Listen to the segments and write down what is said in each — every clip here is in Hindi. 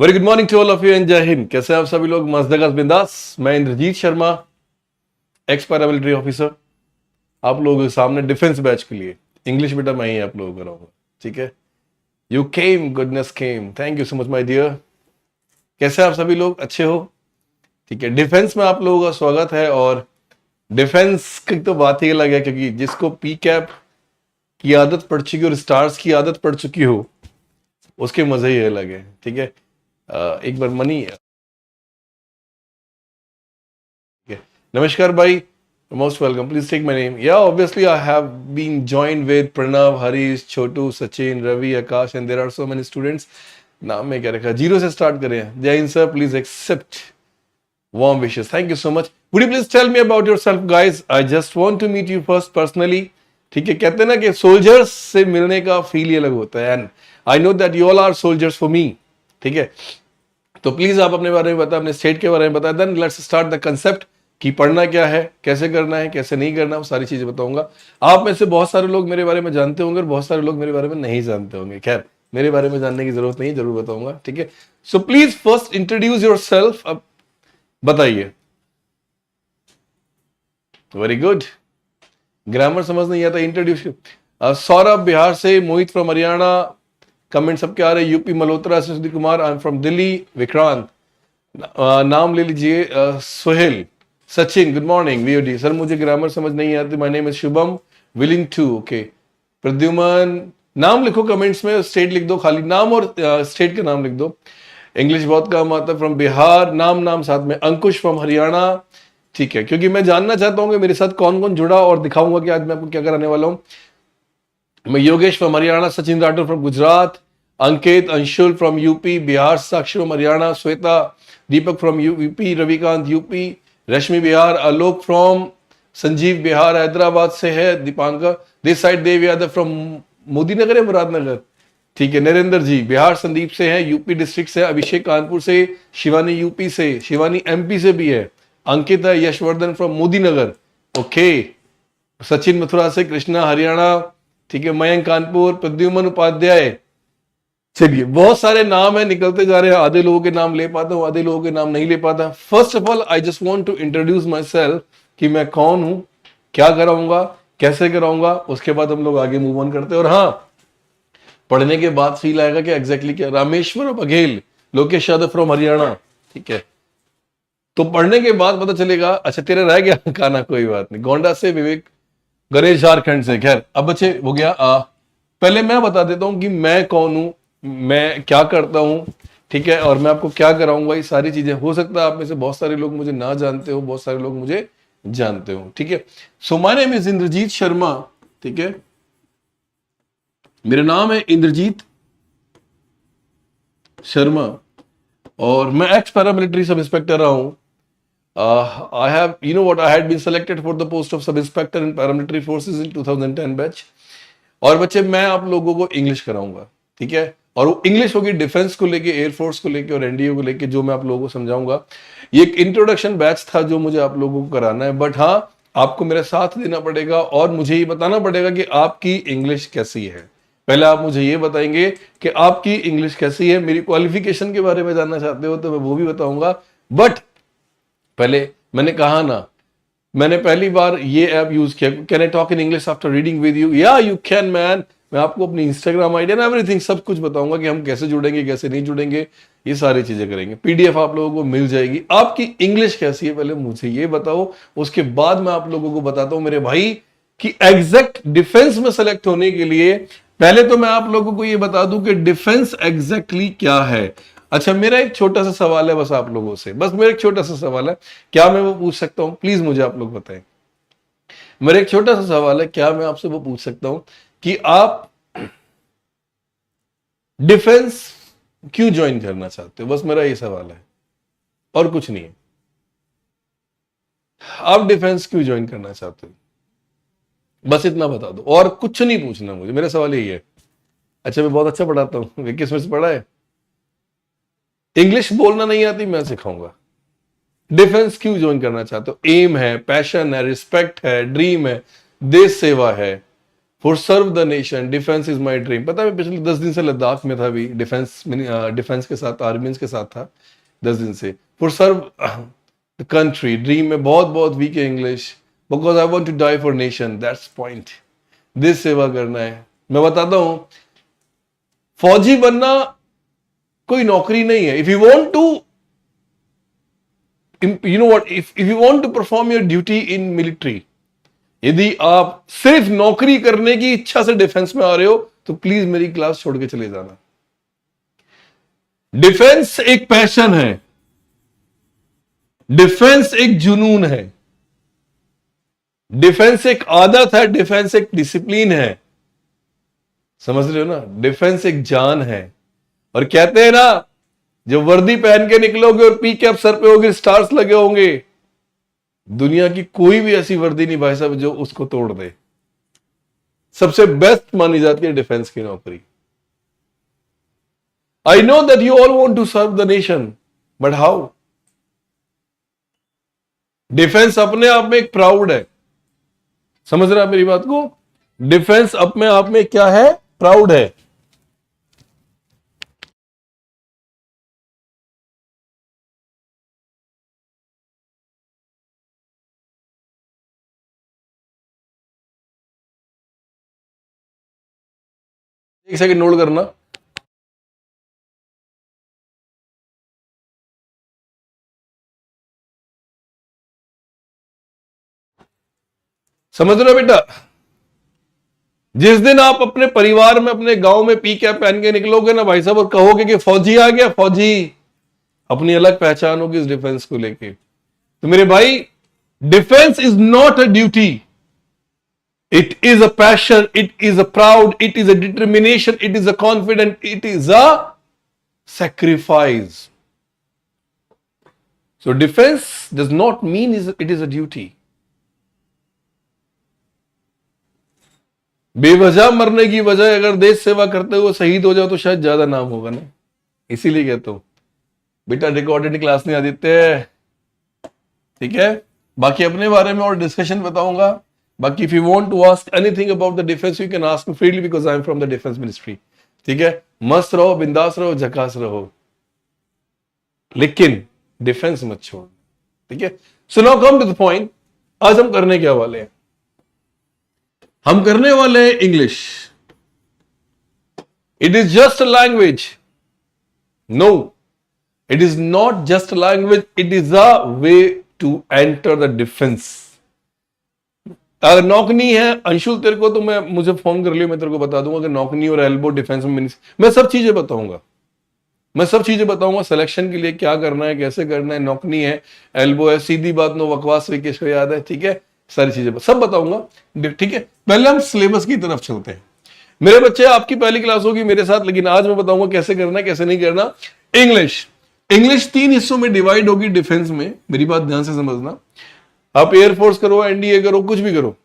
Very good morning to all of you and Jai Hind. कैसे हैं आप सभी लोग? मजदगस बिंदास। मैं Indrajeet Sharma, ex paramilitary officer, आप लोगों के सामने डिफेंस बैच के लिए इंग्लिश बेटा मैं ही आप लोगों को कराऊंगा। ठीक है, you came, goodness came, thank you so much my dear. कैसे आप सभी लोग? अच्छे हो? ठीक है, डिफेंस में आप लोगों का स्वागत है। और डिफेंस की तो बात ही अलग है, क्योंकि जिसको पी कैप की आदत पड़ चुकी हो और स्टार्स की आदत पड़ चुकी हो उसके मजे ही अलग है। ठीक है, एक बार money. Namaskar bhai, most welcome. Please take my name. Yeah, obviously I have been joined with Pranav, Harish, Chotu, Sachin, Ravi, Akash, and there are so many students. नाम में क्या रखा? जीरो से स्टार्ट करें। Jai Hind sir, please accept warm wishes. Thank you so much. Would you please tell me about yourself, guys? I just want to meet you first personally. ठीक है, कहते हैं ना कि सोल्जर्स से मिलने का फील ही अलग होता है, and I know that you all are soldiers for me. ठीक है, तो प्लीज आप अपने बारे में बताएं, अपने स्टेट के बारे में बताएं। Then let's start the concept कि पढ़ना क्या है, कैसे करना है, कैसे नहीं करना, वो सारी चीजें बताऊंगा। आप में से बहुत सारे लोग मेरे बारे में जानते होंगे और बहुत सारे लोग मेरे बारे में नहीं जानते होंगे। खैर, मेरे बारे में जानने की जरूरत नहीं, जरूर बताऊंगा। ठीक है, so please first introduce your self. अब बताइए। वेरी गुड, ग्रामर समझ नहीं आता, इंट्रोड्यूस। सौरभ बिहार से, मोहित फ्रॉम हरियाणा, कमेंट सबके आ रहे। यूपी मल्होत्रा से, Sudhir Kumar, I am from Delhi, Vikrant, नाम ले लीजिए, सोहेल, सचिन, गुड मॉर्निंग, वीओडी। सर मुझे ग्रामर समझ नहीं आती, my name is Shubham, willing to, okay. Pradyuman, नाम लिखो कमेंट्स में, स्टेट लिख दो, खाली नाम और स्टेट का नाम लिख दो। इंग्लिश बहुत कम आता है, फ्रॉम बिहार, नाम साथ में। अंकुश फ्रॉम हरियाणा। ठीक है, क्योंकि मैं जानना चाहता हूँ कि मेरे साथ कौन कौन जुड़ा, और दिखाऊंगा कि आज मैं आपको क्या कराने वाला हूँ। मैं Yogesh from Haryana, Sachin Rathore from Gujarat, Ankit, Anshul from UP, Bihar, Sakshi from Haryana, Shweta, Deepak from UP, Ravikant UP, Rashmi Bihar, Alok from Sanjeev Bihar, Hyderabad से है, Dipankar this side, Dev Yadav from Modi Nagar है, मुरादनगर। ठीक है, नरेंद्र जी बिहार, संदीप से है, यूपी डिस्ट्रिक्ट से, अभिषेक कानपुर से, शिवानी यूपी से, शिवानी एमपी से भी है, अंकित है, यशवर्धन फ्रॉम मोदी नगर, ओके। सचिन मथुरा से, कृष्णा हरियाणा, ठीक है, मयंक कानपुर, प्रद्युमन उपाध्याय। चलिए, बहुत सारे नाम है, निकलते जा रहे हैं। आधे लोगों के नाम ले पाता हूं, आधे लोगों के नाम नहीं ले पाता। First of all I just want to introduce myself, कि मैं कौन हूं, क्या कराऊंगा, कैसे कराऊंगा, उसके बाद हम लोग आगे मूव ऑन करते हैं। और हाँ, पढ़ने के बाद फील आएगा कि एग्जैक्टली क्या। रामेश्वर बघेल, लोकेश यादव फ्रॉम हरियाणा, ठीक है, तो पढ़ने के बाद पता चलेगा। अच्छा, तेरा रह गया खाना, कोई बात नहीं। गोंडा से विवेक, गणेश झारखंड से। खैर, अब बच्चे हो गया। पहले मैं बता देता हूं कि मैं कौन हूं, मैं क्या करता हूं, ठीक है, और मैं आपको क्या कराऊंगा। ये सारी चीजें, हो सकता है आप में से बहुत सारे लोग मुझे ना जानते हो, बहुत सारे लोग मुझे जानते हो। ठीक है, so my name is Indrajeet Sharma. ठीक है, मेरा नाम है इंद्रजीत शर्मा और मैं एक्स पैरामिलिट्री सब इंस्पेक्टर रहा हूं। I have, you know what, I had been selected for the post of sub-inspector in paramilitary forces in 2010 batch. और बच्चे, मैं आप लोगों को इंग्लिश कराऊंगा, ठीक है, और वो इंग्लिश होगी डिफेंस को लेके, एयरफोर्स को लेके और एनडीए को लेके, जो मैं आप लोगों को समझाऊंगा। ये एक इंट्रोडक्शन बैच था जो मुझे आप लोगों को कराना है, बट हाँ, आपको मेरा साथ देना पड़ेगा और मुझे ये बताना पड़ेगा कि आपकी इंग्लिश कैसी है। पहले आप मुझे ये बताएंगे कि आपकी इंग्लिश कैसी है। मेरी क्वालिफिकेशन के बारे में जानना चाहते हो तो मैं वो भी बताऊंगा, बट पहले मैंने कहा ना, मैंने पहली बार ये ऐप यूज किया। Can I talk in English after reading with you? या यू कैन मैन। मैं आपको अपनी इंस्टाग्राम आईडी एंड एवरीथिंग सब कुछ बताऊंगा कि हम कैसे जुड़ेंगे, कैसे नहीं जुड़ेंगे, ये सारी चीजें करेंगे। पीडीएफ आप लोगों को मिल जाएगी। आपकी इंग्लिश कैसी है पहले मुझे ये बताओ, उसके बाद मैं आप लोगों को बताता हूं मेरे भाई कि एग्जैक्ट डिफेंस में सेलेक्ट होने के लिए पहले तो मैं आप लोगों को ये बता दूं कि डिफेंस एग्जैक्टली क्या है। अच्छा, मेरा एक छोटा सा सवाल है बस आप लोगों से, बस मेरा एक छोटा सा सवाल है, क्या मैं वो पूछ सकता हूं? प्लीज मुझे आप लोग बताएं। मेरा एक छोटा सा सवाल है, क्या मैं आपसे वो पूछ सकता हूं कि आप डिफेंस क्यों ज्वाइन करना चाहते हो? बस मेरा ये सवाल है और कुछ नहीं है। आप डिफेंस क्यों ज्वाइन करना चाहते हो? बस इतना बता दो और कुछ नहीं पूछना मुझे, मेरा सवाल यही है। अच्छा, मैं बहुत अच्छा पढ़ाता हूँ, किस में से पढ़ा है? इंग्लिश बोलना नहीं आती, मैं सिखाऊंगा। डिफेंस क्यों ज्वाइन करना चाहते हो? एम है, पैशन है, रिस्पेक्ट है, ड्रीम है, देश सेवा है, for serve the nation, defence is my dream. पता है मैं पिछले 10 दिन से लद्दाख में था, अभी डिफेंस के साथ, आर्मीज के साथ था 10 दिन से। For serve the country, dream में बहुत बहुत वीक है English, because I want to die for nation, that's point. देश सेवा करना है। मैं बताता हूं, फौजी बनना कोई नौकरी नहीं है। If you want to, you know what, if you want to perform your duty in military, यदि आप सिर्फ नौकरी करने की इच्छा से डिफेंस में आ रहे हो तो प्लीज मेरी क्लास छोड़ के चले जाना। डिफेंस एक पैशन है, डिफेंस एक जुनून है, डिफेंस एक आदत है, डिफेंस एक डिसिप्लिन है। समझ रहे हो ना? डिफेंस एक जान है। और कहते हैं ना, जब वर्दी पहन के निकलोगे और पी कैप सर पे होगी, स्टार्स लगे होंगे, दुनिया की कोई भी ऐसी वर्दी नहीं भाई साहब जो उसको तोड़ दे। सबसे बेस्ट मानी जाती है डिफेंस की नौकरी। I know that you all want to serve the nation, but how? Defence अपने आप में एक प्राउड है। समझ रहे हैं आप मेरी बात को? डिफेंस अपने आप में क्या है? प्राउड है। एक सेकंड नोट करना। समझ रहे हो बेटा? जिस दिन आप अपने परिवार में, अपने गांव में पी कैप पहन के निकलोगे ना भाई साहब, और कहोगे कि फौजी आ गया, फौजी, अपनी अलग पहचान होगी इस डिफेंस को लेके। तो मेरे भाई, defence is not a duty, it is a passion, it is a proud, it is a determination, it is a confident, it is a sacrifice. So defense does not mean it is a duty. बेवजह मरने की वजह अगर देश सेवा करते हुए शहीद हो जाओ तो शायद ज्यादा नाम होगा ना। इसीलिए कहता हूं बेटा, रिकॉर्डेड क्लास नहीं आदित्य, ठीक है? बाकी अपने बारे में और डिस्कशन बताऊंगा। बाकी if you want to ask anything about the defence, you can ask me freely because I am from the defence ministry. ठीक है? मस्त रहो, बिंदास रहो, झकास रहो, लेकिन डिफेंस मत छोड़। ठीक है? So now come to the point. आज हम करने क्या वाले हैं? हम करने वाले हैं English. It is just a language. No, it is not just language, it is a way to enter the defence. अगर नौकनी है अंशुल तेरे को, तो मैं मुझे फोन कर लियो, मैं तेरे को बता दूंगा कि नौकनी और एल्बो डिफेंस में मैं सब चीजें बताऊंगा। मैं सब चीजें बताऊंगा सिलेक्शन के लिए क्या करना है, कैसे करना है। नौकनी है, एल्बो है, सीधी बात, नो बकवास, विकेश को याद है। ठीक है? सारी चीजें सब बताऊंगा। ठीक है? पहले हम सिलेबस की तरफ चलते हैं। मेरे बच्चे, आपकी पहली क्लास होगी मेरे साथ, लेकिन आज मैं बताऊंगा कैसे करना है, कैसे नहीं करना। इंग्लिश, इंग्लिश 3 हिस्सों में डिवाइड होगी डिफेंस में। मेरी बात ध्यान से समझना। आप एयरफोर्स करो, एनडीए करो, कुछ भी करो,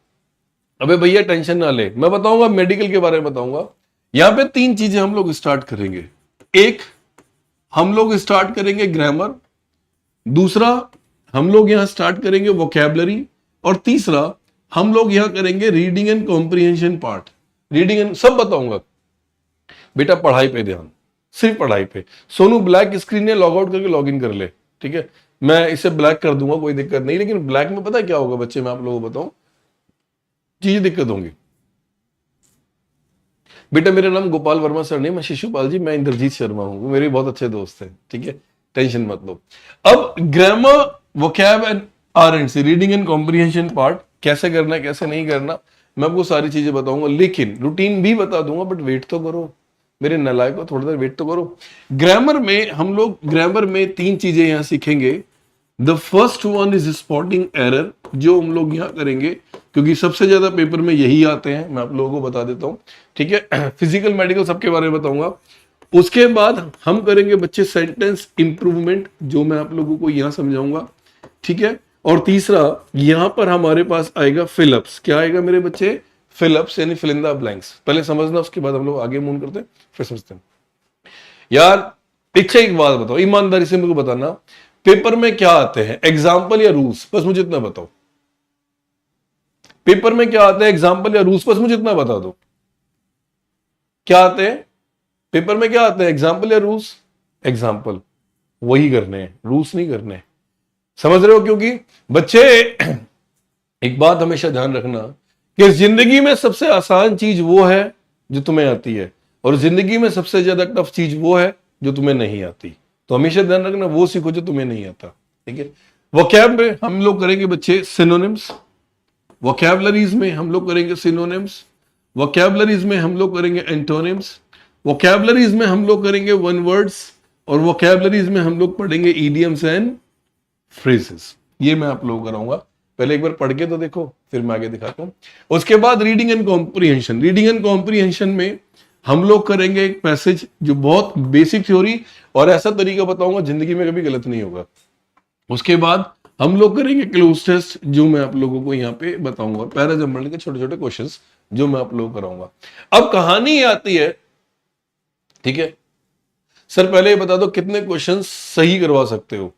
अबे भैया टेंशन ना ले, मैं बताऊंगा मेडिकल के बारे में बताऊंगा। यहां पे 3 चीजें हम लोग स्टार्ट करेंगे। एक, हम लोग स्टार्ट करेंगे ग्रामर। दूसरा, हम लोग यहां स्टार्ट करेंगे वोकैबुलरी। और तीसरा, हम लोग यहां करेंगे reading and comprehension part. Reading and सब बताऊंगा। बेटा पढ़ाई पे ध्यान, सिर्फ पढ़ाई पे। सोनू ब्लैक स्क्रीन है, लॉग आउट करके लॉग इन कर ले। ठीक है? मैं इसे ब्लैक कर दूंगा, कोई दिक्कत नहीं, लेकिन ब्लैक में पता क्या होगा बच्चे, मैं आप लोगों को बताऊं, चीजें दिक्कत होंगी। बेटा मेरा नाम गोपाल वर्मा सर नहीं, मैं शिशुपाल जी, मैं इंद्रजीत शर्मा हूं, मेरे बहुत अच्छे दोस्त हैं। ठीक है? टेंशन मत लो। अब grammar, vocab and RNC, reading and comprehension part, कैसे करना है कैसे नहीं करना, मैं आपको सारी चीजें बताऊंगा, लेकिन रूटीन भी बता दूंगा। बट वेट तो करो मेरे नलायक को, थोड़ी देर वेट तो करो। ग्रामर में हम लोग, ग्रामर में 3 चीजें यहां सीखेंगे। The first one is spotting error, जो हम लोग यहां करेंगे, क्योंकि सबसे ज्यादा पेपर में यही आते हैं, मैं आप लोगों को बता देता हूं। ठीक है? फिजिकल मेडिकल सबके बारे में बताऊंगा। उसके बाद हम करेंगे बच्चे सेंटेंस इंप्रूवमेंट, जो मैं आप लोगों को यहां समझाऊंगा। ठीक है? और तीसरा, यहां पर हमारे पास आएगा फिलअप्स। क्या आएगा मेरे बच्चे? फिलअप्स, यानी फिल इन द ब्लैंक्स। पहले समझना, उसके बाद हम लोग आगे मूव करते हैं, फिर समझते हैं। यार पीछे एक बात बताओ, ईमानदारी से मेरे को बताना, पेपर में क्या आते हैं, एग्जाम्पल या रूल्स, बस मुझे इतना बताओ। पेपर में क्या आता है, एग्जाम्पल या रूल्स, बस मुझे इतना बता दो क्या आते हैं पेपर में, क्या आते हैं, एग्जाम्पल या रूल्स। एग्जाम्पल वही करने हैं, रूल्स नहीं करने, समझ रहे हो। क्योंकि बच्चे एक बात हमेशा ध्यान रखना कि जिंदगी में सबसे आसान चीज वो है जो तुम्हें आती है, और जिंदगी में सबसे ज्यादा टफ चीज वो है जो तुम्हें नहीं आती। तो हमेशा ध्यान रखना वो सीखो जो तुम्हें नहीं आता, ठीक है। वोकैब में हम लोग करेंगे बच्चे सिनोनिम्स, वोकैबलरीज में हम लोग करेंगे सिनोनिम्स, वोकैबलरीज में हम लोग करेंगे एंटोनिम्स, वोकैबलरीज में हम लोग करेंगे वन वर्ड्स, और वोकैबलरीज में हम लोग पढ़ेंगे इडियम्स एंड फ्रेजेस। ये मैं आप लोगों को कराऊंगा, पहले एक बार पढ़ के तो देखो, फिर मैं आगे दिखाता हूं। उसके बाद reading and comprehension. Reading and comprehension में हम लोग करेंगे एक पैसेज जो बहुत बेसिक थ्योरी, और ऐसा तरीका बताऊंगा जिंदगी में कभी गलत नहीं होगा। उसके बाद हम लोग करेंगे क्लोज टेस्ट, जो मैं आप लोगों को यहाँ पे बताऊंगा, पैराजंबल के छोटे छोटे क्वेश्चंस जो मैं आप लोगों को कराऊंगा। अब कहानी आती है, ठीक है सर, पहले ये बता दो कितने क्वेश्चंस सही करवा सकते हो,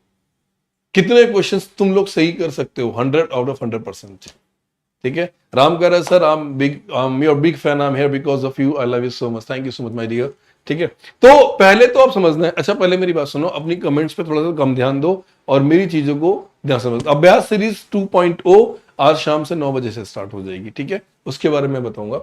कितने क्वेश्चंस तुम लोग सही कर सकते हो 100 आउट ऑफ 100%, ठीक है। राम कह रहा है sir, I am your big fan, I am here because of you, I love you so much, thank you so much my dear, ठीक है। तो पहले तो आप समझना है, अच्छा पहले मेरी बात सुनो, अपनी कमेंट्स पे थोड़ा सा कम ध्यान दो और मेरी चीजों को ध्यान समझो। अभ्यास सीरीज 2.0 आज शाम से 9 बजे से स्टार्ट हो जाएगी, ठीक है, उसके बारे में बताऊंगा।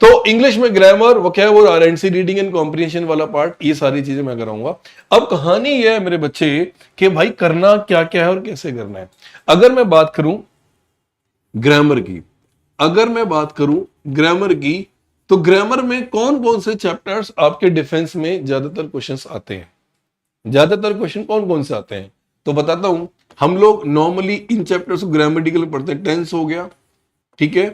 तो इंग्लिश में ग्रामर, वोकैब और आरएनसी, रीडिंग एंड कॉम्प्रिहेंशन वाला पार्ट, ये सारी चीजें मैं कराऊंगा। अब कहानी ये है मेरे बच्चे कि भाई करना क्या क्या है और कैसे करना है। अगर मैं बात करूं ग्रामर की, अगर मैं बात करूं ग्रामर की, तो ग्रामर में कौन कौन से चैप्टर्स आपके डिफेंस में ज्यादातर क्वेश्चंस आते हैं, ज्यादातर क्वेश्चन कौन कौन से आते हैं, तो बताता हूं। हम लोग नॉर्मली इन चैप्टर्स को ग्रामेटिकल पढ़ते हैं, टेंस हो गया, ठीक है,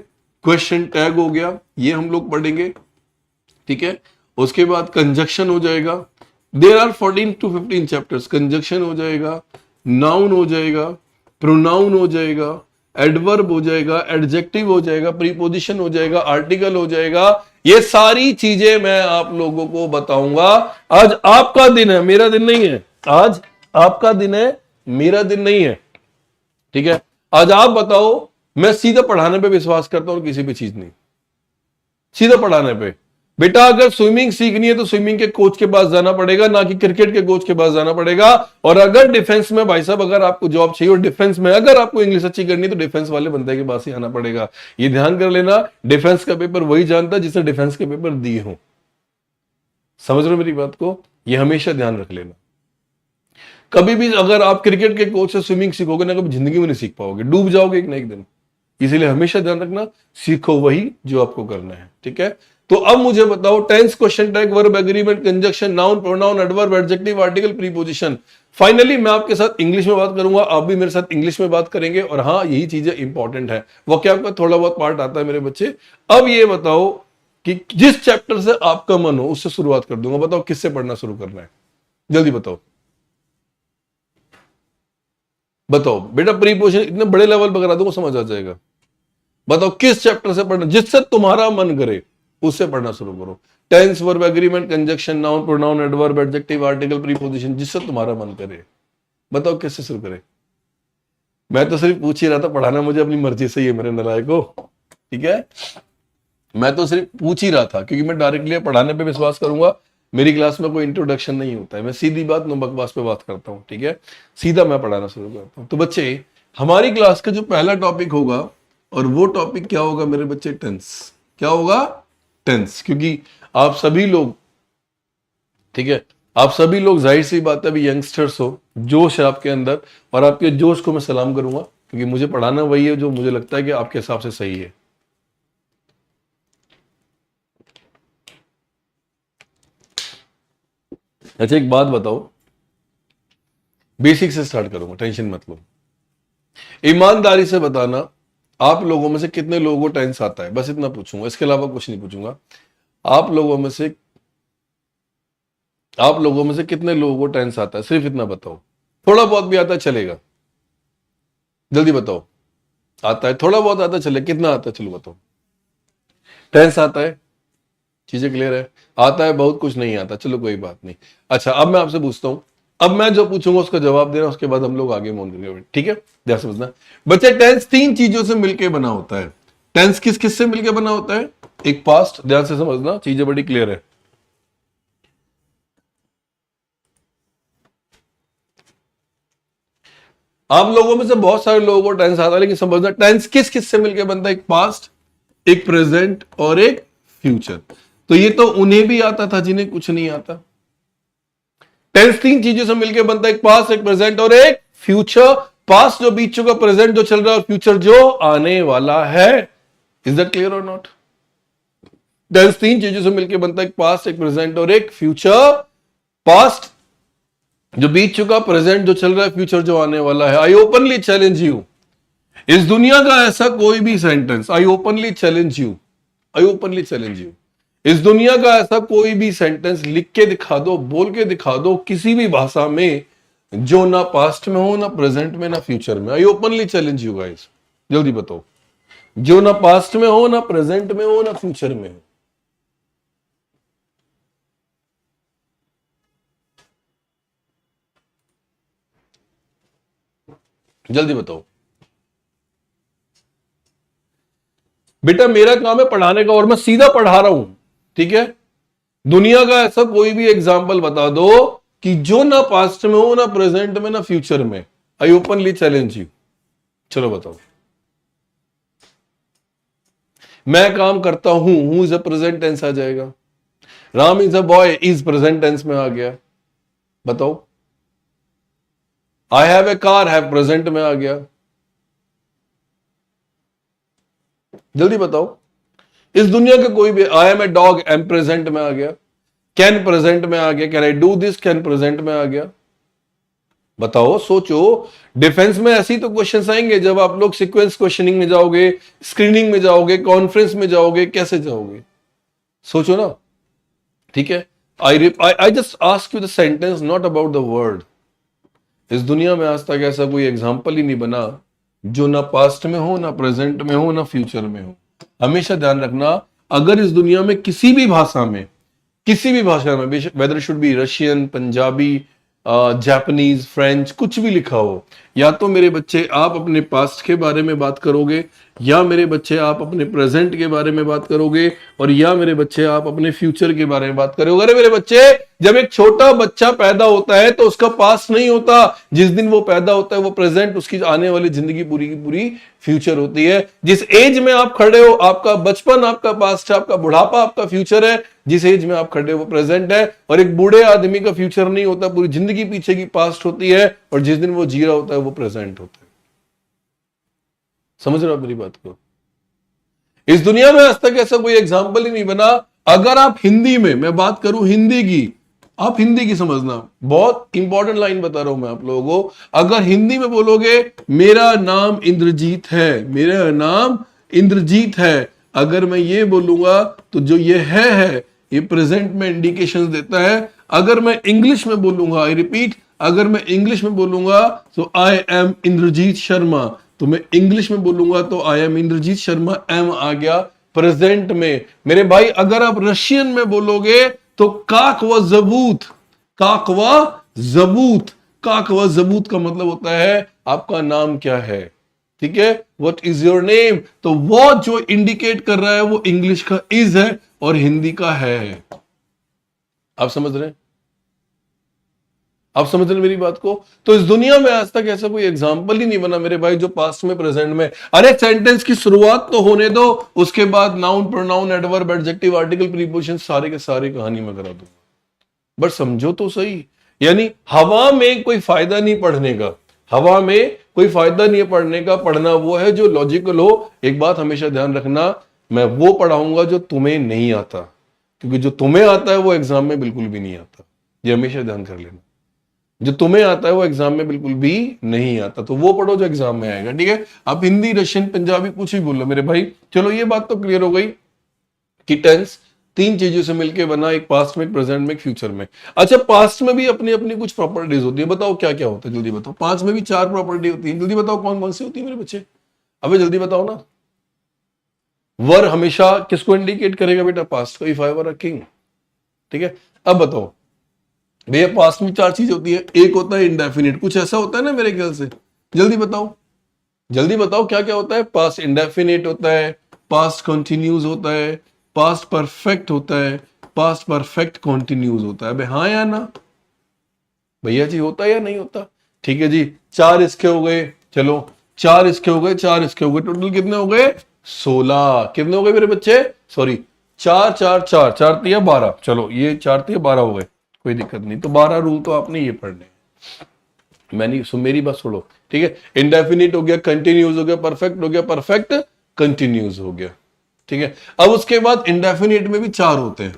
क्वेश्चन टैग हो गया, ये हम लोग पढ़ेंगे, ठीक है। उसके बाद कंजक्शन हो जाएगा, there are 14 to 15 chapters, conjunction हो जाएगा, नाउन हो जाएगा, प्रोनाउन हो जाएगा, एडवर्ब हो जाएगा, एडजेक्टिव हो जाएगा, प्रीपोजिशन हो जाएगा, आर्टिकल हो जाएगा। ये सारी चीजें मैं आप लोगों को बताऊंगा। आज आपका दिन है, मेरा दिन नहीं है, आज आपका दिन है, मेरा दिन नहीं है, ठीक है। आज आप बताओ, मैं सीधा पढ़ाने पे विश्वास करता हूं, किसी भी चीज नहीं, सीधा पढ़ाने पे। बेटा अगर स्विमिंग सीखनी है तो स्विमिंग के कोच के पास जाना पड़ेगा, ना कि क्रिकेट के कोच के पास जाना पड़ेगा। और अगर डिफेंस में भाई साहब, अगर आपको जॉब चाहिए और डिफेंस में अगर आपको इंग्लिश अच्छी करनी है तो डिफेंस वाले बंदे के पास ही आना पड़ेगा। ये ध्यान कर लेना, डिफेंस का पेपर वही जानता है जिसने डिफेंस के पेपर दिए हो। समझ रहे हो मेरी बात को, ये हमेशा ध्यान रख लेना। कभी भी अगर आप क्रिकेट के कोच से स्विमिंग सीखोगे ना, कभी जिंदगी में नहीं सीख पाओगे, डूब जाओगे एक ना एक दिन। इसीलिए हमेशा ध्यान रखना, सीखो वही जो आपको करना है, ठीक है। तो अब मुझे बताओ, tense, question tag, verb, agreement, conjunction, noun, pronoun, adverb, adjective, article, preposition. Finally मैं आपके साथ इंग्लिश में बात करूंगा, आप भी मेरे साथ इंग्लिश में बात करेंगे। और हाँ, यही चीजें इंपॉर्टेंट है, वो क्या आपका थोड़ा बहुत पार्ट आता है मेरे बच्चे। अब ये बताओ कि जिस चैप्टर से आपका मन हो उससे शुरुआत कर दूंगा। बताओ किससे पढ़ना शुरू करना है, जल्दी बताओ। बताओ बेटा, प्रीपोजिशन इतने बड़े लेवल पर करा दूंगा, समझ आ जाएगा। बताओ किस चैप्टर से पढ़ना, जिससे तुम्हारा मन करे उससे पढ़ना शुरू करो। Tense, verb, agreement, conjunction, noun, pronoun, adverb, adjective, article, preposition, जिससे तुम्हारा मन करे। बताओ किससे शुरू करे। मैं तो सिर्फ पूछ ही रहा था, पढ़ाना मुझे अपनी मर्जी से ही है मेरे नालायकों, ठीक है। मैं तो सिर्फ पूछ ही रहा था, क्योंकि मैं डायरेक्टली पढ़ाने पे विश्वास करूंगा। मेरी क्लास में कोई इंट्रोडक्शन नहीं होता है, मैं सीधी बात नो बकवास पे बात करता हूँ, ठीक है। सीधा मैं पढ़ाना शुरू करता हूँ। तो बच्चे, हमारी क्लास का जो पहला टॉपिक होगा, और वो टॉपिक क्या होगा मेरे बच्चे, टेंस। क्या होगा, टेंस। क्योंकि आप सभी लोग, ठीक है, आप सभी लोग जाहिर सी बात है अभी यंगस्टर्स हो, जोश है आपके अंदर, और आपके जोश को मैं सलाम करूंगा, क्योंकि मुझे पढ़ाना वही है जो मुझे लगता है कि आपके हिसाब से सही है। अच्छा एक बात बताओ, बेसिक से स्टार्ट करूंगा, टेंशन मत लो। ईमानदारी से बताना, आप लोगों में से कितने लोगों को टेंस आता है, बस इतना पूछूंगा, इसके अलावा कुछ नहीं पूछूंगा। आप लोगों में से कितने लोगों को टेंस आता है, सिर्फ इतना बताओ। थोड़ा बहुत भी आता है चलेगा, जल्दी बताओ। आता है, थोड़ा बहुत आता है चले, कितना आता है, चलो बताओ। टेंस आता है, चीजें क्लियर है। आता है, बहुत कुछ नहीं आता, चलो कोई बात नहीं। अच्छा अब मैं आपसे पूछता हूं, अब मैं जो पूछूंगा उसका जवाब देना, उसके बाद हम लोग आगे मूव करेंगे, ठीक है। ध्यान समझना बच्चे, टेंस 3 चीजों से मिलकर बना होता है। टेंस किस किस से मिलकर बना होता है? एक पास्ट, ध्यान से समझना, चीजें बड़ी क्लियर है। आप लोगों में से बहुत सारे लोगों को टेंस आता है, लेकिन समझना टेंस किस किस से मिलकर बनता है? एक पास्ट, एक प्रेजेंट और एक फ्यूचर। तो ये तो उन्हें भी आता था जिन्हें कुछ नहीं आता। टेंस तीन चीजों से मिलकर बनता है, एक पास्ट, एक प्रेजेंट और एक फ्यूचर। पास्ट जो बीत चुका, प्रेजेंट जो चल रहा है और फ्यूचर जो आने वाला है। इज दैट क्लियर और नॉट? टेंस तीन चीजों से मिलकर बनता है, एक पास्ट, एक प्रेजेंट और एक फ्यूचर। पास्ट जो बीत चुका, प्रेजेंट जो चल रहा है, फ्यूचर जो आने वाला है। आई ओपनली चैलेंज यू, इस दुनिया का ऐसा कोई भी sentence, I openly challenge you, I openly challenge you, इस दुनिया का ऐसा कोई भी सेंटेंस लिख के दिखा दो, बोल के दिखा दो किसी भी भाषा में, जो ना पास्ट में हो, ना प्रेजेंट में, ना फ्यूचर में। आई ओपनली चैलेंज यू गाइस, जल्दी बताओ, जो ना पास्ट में हो, ना प्रेजेंट में हो, ना फ्यूचर में हो। जल्दी बताओ। बेटा मेरा काम है पढ़ाने का और मैं सीधा पढ़ा रहा हूं, ठीक है? दुनिया का ऐसा कोई भी एग्जाम्पल बता दो कि जो ना पास्ट में हो, ना प्रेजेंट में, ना फ्यूचर में। आई ओपनली चैलेंज यू, चलो बताओ। मैं काम करता हूं इज अ प्रेजेंट टेंस आ जाएगा। Ram is a boy, is present tense में आ गया। बताओ। I have a car, have present में आ गया। जल्दी बताओ। इस दुनिया का कोई भी, I am a dog, am present में आ गया। कैन प्रेजेंट में आ गया। Can I do this, can present में आ गया। बताओ, सोचो। डिफेंस में ऐसे ही तो क्वेश्चंस आएंगे जब आप लोग सीक्वेंस क्वेश्चनिंग में जाओगे, स्क्रीनिंग में जाओगे, कॉन्फ्रेंस में जाओगे, कैसे जाओगे? सोचो ना, ठीक है? I just ask you the sentence, not about the word. इस दुनिया में आज तक ऐसा कोई एग्जाम्पल ही नहीं बना जो ना पास्ट में हो, ना प्रेजेंट में हो, ना फ्यूचर में हो। हमेशा ध्यान रखना, अगर इस दुनिया में किसी भी भाषा में, किसी भी भाषा में, weather should be Russian, Punjabi, Japanese, French, कुछ भी लिखा हो, या तो मेरे बच्चे आप अपने पास्ट के बारे में बात करोगे, या मेरे बच्चे आप अपने प्रेजेंट के बारे में बात करोगे, और या मेरे बच्चे आप अपने फ्यूचर के बारे में बात करोगे। अरे मेरे बच्चे, जब एक छोटा बच्चा पैदा होता है तो उसका पास्ट नहीं होता। जिस दिन वो पैदा होता है वो प्रेजेंट, उसकी आने वाली जिंदगी पूरी की पूरी फ्यूचर होती है। जिस एज में आप खड़े हो, आपका बचपन आपका पास्ट है, आपका बुढ़ापा आपका फ्यूचर है। जिस एज में आप खड़े हो वो प्रेजेंट है। और एक बूढ़े आदमी का फ्यूचर नहीं होता, पूरी जिंदगी पीछे की पास्ट होती है, और जिस दिन वो जी रहा होता है वो प्रेजेंट होता है। समझ रहे हो मेरी बात को? इस दुनिया में आज तक ऐसा कोई एग्जाम्पल ही नहीं बना। अगर आप हिंदी में, मैं बात करूं हिंदी की, आप हिंदी की समझना, बहुत इंपॉर्टेंट लाइन बता रहा हूं मैं आप लोगों को। अगर हिंदी में बोलोगे मेरा नाम इंद्रजीत है, मेरा नाम इंद्रजीत है, अगर मैं ये बोलूंगा तो जो ये है ये प्रेजेंट में इंडिकेशंस देता है। अगर मैं इंग्लिश में बोलूंगा, आई रिपीट, अगर मैं इंग्लिश में बोलूंगा तो आई एम इंद्रजीत शर्मा, तो मैं इंग्लिश में बोलूंगा तो I am Indrajeet Sharma, am आ गया प्रेजेंट में। मेरे भाई अगर आप रशियन में बोलोगे तो काक व जबूत, काक व जबूत, काक व जबूत का मतलब होता है आपका नाम क्या है, ठीक है? What is your name? तो वो जो इंडिकेट कर रहा है वो इंग्लिश का इज है और हिंदी का है। आप समझ रहे हैं? आप समझ रहे मेरी बात को? तो इस दुनिया में आज तक ऐसा कोई एग्जाम्पल ही नहीं बना मेरे भाई जो पास्ट में प्रेजेंट में। अरे सेंटेंस की शुरुआत तो होने दो, उसके बाद noun, pronoun, adverb, adjective, article, preposition, सारे के सारी कहानी में करा दूंगा। बट समझो तो सही, यानी हवा में कोई फायदा नहीं पढ़ने का, हवा में कोई फायदा नहीं है पढ़ने का। पढ़ना वो है जो लॉजिकल हो। एक बात हमेशा ध्यान रखना, मैं वो पढ़ाऊंगा जो तुम्हें नहीं आता, क्योंकि जो तुम्हें आता है वो एग्जाम में बिल्कुल भी नहीं आता। ये हमेशा ध्यान कर लेना, जो तुम्हें आता है वो एग्जाम में बिल्कुल भी नहीं आता, तो वो पढ़ो जो एग्जाम में आएगा, ठीक है? आप हिंदी, रशियन, पंजाबी कुछ भी बोल लो मेरे भाई। चलो ये बात तो क्लियर हो गई कि टेंस तीन चीजों से मिलकर बना, एक पास्ट में, एक प्रेजेंट में, एक फ्यूचर में। अच्छा, पास्ट में भी अपनी अपनी कुछ प्रॉपर्टीज होती है, बताओ क्या क्या होता है? जल्दी बताओ। पास्ट में भी चार प्रॉपर्टी होती है, जल्दी बताओ कौन कौन सी होती है मेरे बच्चे? अबे जल्दी बताओ ना। वर हमेशा किसको इंडिकेट करेगा बेटा? पास्ट को। If I were a king, ठीक है? अब बताओ भैया, पास्ट में चार चीज होती है। एक होता है इंडेफिनिट, कुछ ऐसा होता है ना मेरे ख्याल से, जल्दी बताओ, जल्दी बताओ क्या क्या होता है? पास्ट इंडेफिनिट होता है, पास्ट कंटिन्यूज होता है, पास्ट परफेक्ट होता है, पास्ट परफेक्ट कंटिन्यूज होता है। भाई हाँ या ना भैया जी, होता है या नहीं होता? ठीक है जी, 4 इसके हो गए, चलो 4 इसके हो गए, 4 इसके हो गए, टोटल कितने हो गए? 16। कितने हो गए मेरे बच्चे? सॉरी, 4 4 4 4 तिया 12, चलो ये 4 तिया 12 हो गए, कोई दिक्कत नहीं। तो 12 रूल तो आपने ये पढ़ने, मैंने मेरी बात सुनो, ठीक है। इंडेफिनिट हो गया, कंटिन्यूज हो गया, परफेक्ट हो गया, परफेक्ट कंटिन्यूज हो गया, ठीक है। अब उसके बाद इंडेफिनिट में भी 4 होते हैं,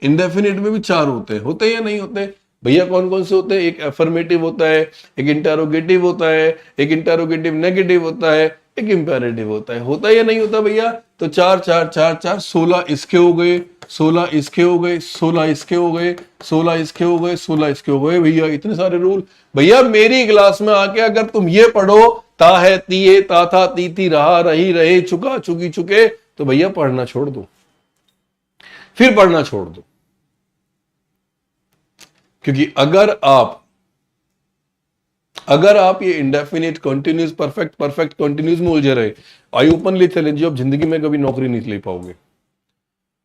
इंडेफिनिट में भी 4 होते हैं या नहीं होते भैया? कौन कौन से होते हैं? एक अफर्मेटिव होता है, एक इंटरोगेटिव होता है, एक इंटरोगेटिव नेगेटिव होता है, एक इंपेरेटिव होता है या नहीं होता भैया? तो 4 4 4 4 16 इसके हो गए, 16 इसके हो गए, 16 इसके हो गए, 16 इसके हो गए, 16 इसके हो गए। भैया इतने सारे रूल। भैया मेरी क्लास में आके अगर तुम ये पढ़ो, ता है तीए, ता था ती थी, रहा रही रहे, चुका चुकी चुके, तो भैया पढ़ना छोड़ दो, फिर पढ़ना छोड़ दो। क्योंकि अगर आप ये indefinite, continuous, perfect, perfect continuous में उलझे रहे, आई ओपनली टेल यू, आप जिंदगी में कभी नौकरी नहीं ले पाओगे।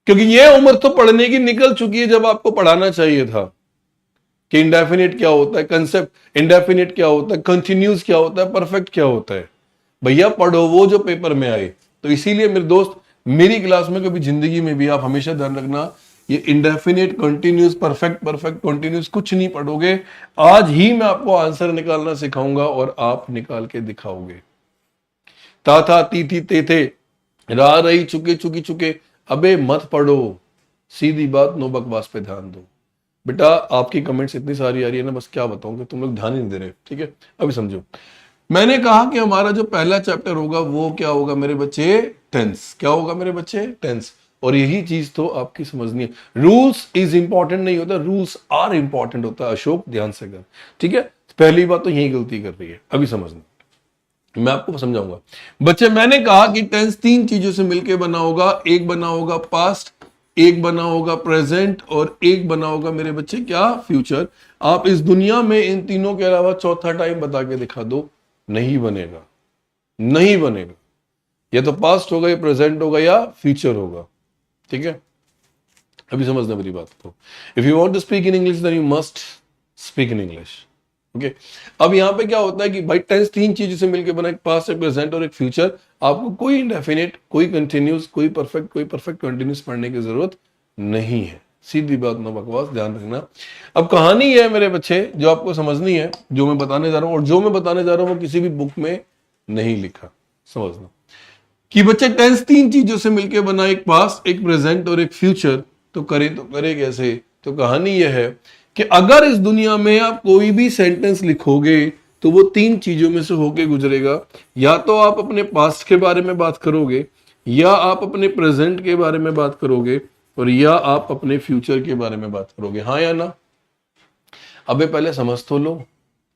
क्योंकि ये उम्र तो पढ़ने की निकल चुकी है जब आपको पढ़ाना चाहिए था कि इंडेफिनिट क्या होता है, कंसेप्ट इंडेफिनिट क्या होता है, कंटिन्यूस क्या होता है, परफेक्ट क्या होता है। भैया पढ़ो वो जो पेपर में आए। तो इसीलिए मेरे दोस्त, मेरी क्लास में कभी जिंदगी में भी आप हमेशा ध्यान रखना, ये indefinite, continuous, perfect, perfect continuous कुछ नहीं पढ़ोगे। आज ही मैं आपको आंसर निकालना सिखाऊंगा और आप निकाल के दिखाओगे। ता था ती थी ते थे, रहा रही चुके चुकी चुके, अबे मत पढ़ो, सीधी बात, नो बकवास पे ध्यान दो। बेटा आपकी कमेंट्स इतनी सारी आ रही है ना, बस क्या बताऊं कि तुम लोग ध्यान ही नहीं दे रहे, ठीक है। अभी समझो, मैंने कहा कि हमारा जो पहला चैप्टर होगा वो क्या होगा मेरे बच्चे? टेंस। क्या होगा मेरे बच्चे? टेंस। और यही चीज तो आपकी समझनी है। रूल्स इज इंपॉर्टेंट नहीं होता, रूल्स आर इंपॉर्टेंट होता है। अशोक ध्यान से कर, ठीक है। पहली बात तो यही गलती कर रही है, अभी समझना, मैं आपको समझाऊंगा। बच्चे मैंने कहा कि टेंस 3 चीजों से मिलकर बना होगा। एक बना होगा पास्ट, एक बना होगा प्रेजेंट, और एक बना होगा मेरे बच्चे क्या? फ्यूचर। आप इस दुनिया में इन तीनों के अलावा चौथा टाइम बता के दिखा दो, नहीं बनेगा, नहीं बनेगा। या तो पास्ट होगा, या प्रेजेंट होगा, या फ्यूचर होगा, ठीक है। अभी समझना मेरी बात को। If you want to speak in English then you must speak in English, okay. अब यहां पे क्या होता है कि भाई टेंस 3 चीजों से मिलकर बना, एक पास्ट, एक प्रेजेंट और एक फ्यूचर। आपको कोई इंडेफिनिट, कोई कंटिन्यूस, कोई परफेक्ट कंटिन्यूस पढ़ने की जरूरत नहीं है। सीधी बात, नो बकवास, ध्यान रखना। अब कहानी है मेरे बच्चे जो आपको समझनी है, जो मैं बताने जा रहा हूं, और जो मैं बताने जा रहा हूं वो किसी भी बुक में नहीं लिखा। समझना कि बच्चे टेंस 3 चीजों से मिलकर बना, एक पास्ट, एक प्रेजेंट और एक फ्यूचर। तो करे कैसे? तो कहानी यह है कि अगर इस दुनिया में आप कोई भी सेंटेंस लिखोगे तो वो 3 चीजों में से होके गुजरेगा। या तो आप अपने पास्ट के बारे में बात करोगे, या आप अपने प्रेजेंट के बारे में बात करोगे, और या आप अपने फ्यूचर के बारे में बात करोगे। हाँ या ना? अबे पहले समझ तो लो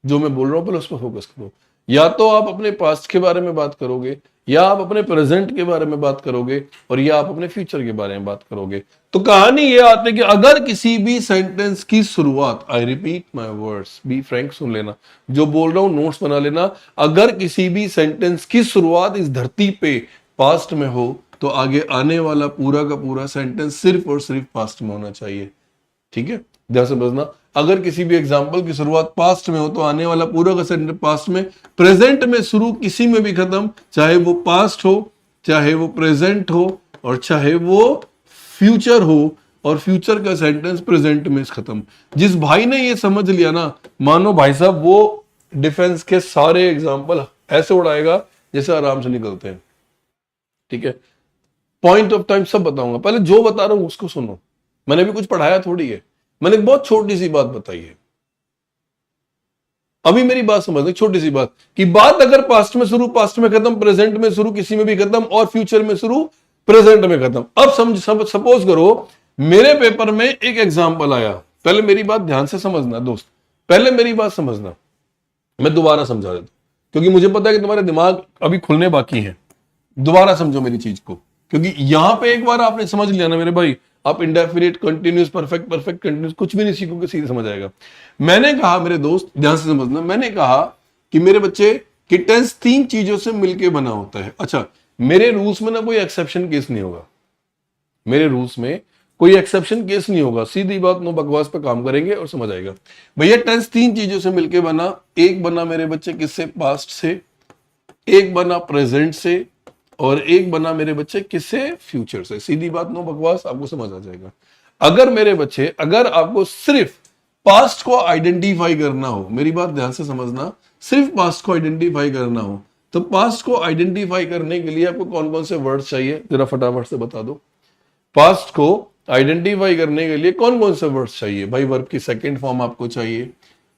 जो मैं बोल रहा हूं, पहले उस पर फोकस करो। या तो आप अपने पास्ट के बारे में बात करोगे, या आप अपने प्रेजेंट के बारे में बात करोगे, और या आप अपने फ्यूचर के बारे में बात करोगे। तो कहानी ये आती है कि अगर किसी भी सेंटेंस की शुरुआत, I repeat my words, be frank, सुन लेना, जो बोल रहा हूं नोट्स बना लेना। अगर किसी भी सेंटेंस की शुरुआत इस धरती पे पास्ट में हो, तो आगे आने वाला पूरा का पूरा सेंटेंस सिर्फ और सिर्फ पास्ट में होना चाहिए, ठीक है। ध्यान से समझना, अगर किसी भी एग्जाम्पल की शुरुआत पास्ट में हो तो आने वाला पूरा का सेंटेंस पास्ट में, प्रेजेंट में शुरू, किसी में भी खत्म, चाहे वो पास्ट हो, चाहे वो प्रेजेंट हो, और चाहे वो फ्यूचर हो, और फ्यूचर का सेंटेंस प्रेजेंट में खत्म। जिस भाई ने ये समझ लिया ना, मानो भाई साहब वो डिफेंस के सारे एग्जाम्पल ऐसे उड़ाएगा जैसे आराम से निकलते हैं, ठीक है। पॉइंट ऑफ टाइम सब बताऊंगा, पहले जो बता रहा हूं उसको सुनो। मैंने भी कुछ पढ़ाया थोड़ी है, मैंने एक बहुत छोटी सी बात बताई है। अभी मेरी बात समझना, छोटी सी बात कि बात अगर पास्ट में शुरू, पास्ट में खत्म, प्रेजेंट में शुरू, किसी में भी खत्म, और फ्यूचर में शुरू, प्रेजेंट में खत्म। अब सपोज करो मेरे पेपर में एक एग्जाम्पल आया। पहले मेरी बात ध्यान से समझना दोस्त, पहले मेरी बात समझना, मैं दोबारा समझा देता हूं क्योंकि मुझे पता है कि तुम्हारे दिमाग अभी खुलने बाकी है। दोबारा समझो मेरी चीज को, क्योंकि यहां पे एक बार आपने समझ लिया ना मेरे भाई, आप इंडेफिनिट, कंटिन्यूस, परफेक्ट कंटिन्यूस कुछ भी नहीं सीखोगे, सीधे समझ आएगा। मैंने कहा मेरे दोस्त ध्यान से समझना, मैंने कहा कि मेरे बच्चे कि टेंस 3 चीजों से मिलके बना होता है। अच्छा, मेरे रूल्स में ना कोई एक्सेप्शन केस नहीं होगा, मेरे रूल्स में कोई एक्सेप्शन केस नहीं होगा, सीधी बात, नो बकवास पे काम करेंगे और समझ आएगा। भैया टेंस तीन चीजों से मिलके बना, एक बना मेरे बच्चे किससे, पास्ट से, एक बना प्रेजेंट से, और एक बना मेरे बच्चे किससे, फ्यूचर से। सीधी बात, नो बकवास, आपको समझ आ जाएगा। अगर मेरे बच्चे, अगर आपको सिर्फ पास्ट को आइडेंटिफाई करना हो, मेरी बात ध्यान से समझना, सिर्फ पास्ट को आइडेंटिफाई करना हो, तो पास्ट को आइडेंटिफाई करने के लिए आपको कौन कौन से वर्ड्स चाहिए, जरा फटाफट से बता दो। पास्ट को आइडेंटिफाई करने के लिए कौन कौन से वर्ड्स चाहिए भाई? वर्ब की सेकंड फॉर्म आपको चाहिए,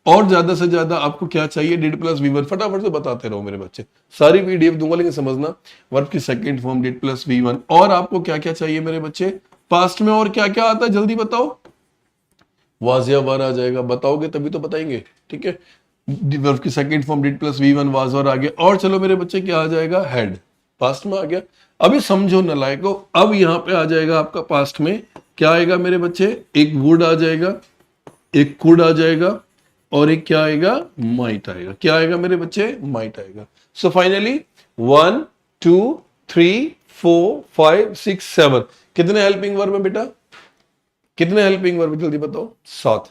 और ज्यादा से ज्यादा आपको क्या चाहिए, डिड प्लस वी1। फटाफट से बताते रहो मेरे बच्चे, सारी पीडीएफ दूंगा लेकिन समझना, वर्ब की second form did plus V1. और आपको क्या क्या चाहिए मेरे बच्चे पास्ट में, और क्या क्या आता है जल्दी बताओ। वाज या वर आ जाएगा, बताओगे तभी तो बताएंगे, ठीक है। वर्ब की second form did plus V one, was were आ गया। और चलो मेरे बच्चे क्या आ जाएगा, हैड, पास्ट में आ गया। अभी समझो नलायको, अब यहां पे आ जाएगा आपका पास्ट में क्या आएगा मेरे बच्चे, एक वुड आ जाएगा, एक कुड आ जाएगा, और एक क्या आएगा, माइट आएगा। क्या आएगा मेरे बच्चे, माइट आएगा। सो फाइनली 1 2 3 4 5 6 7 कितने हेल्पिंग वर्ब है बेटा, कितने हेल्पिंग वर्ब, जल्दी बताओ। 7।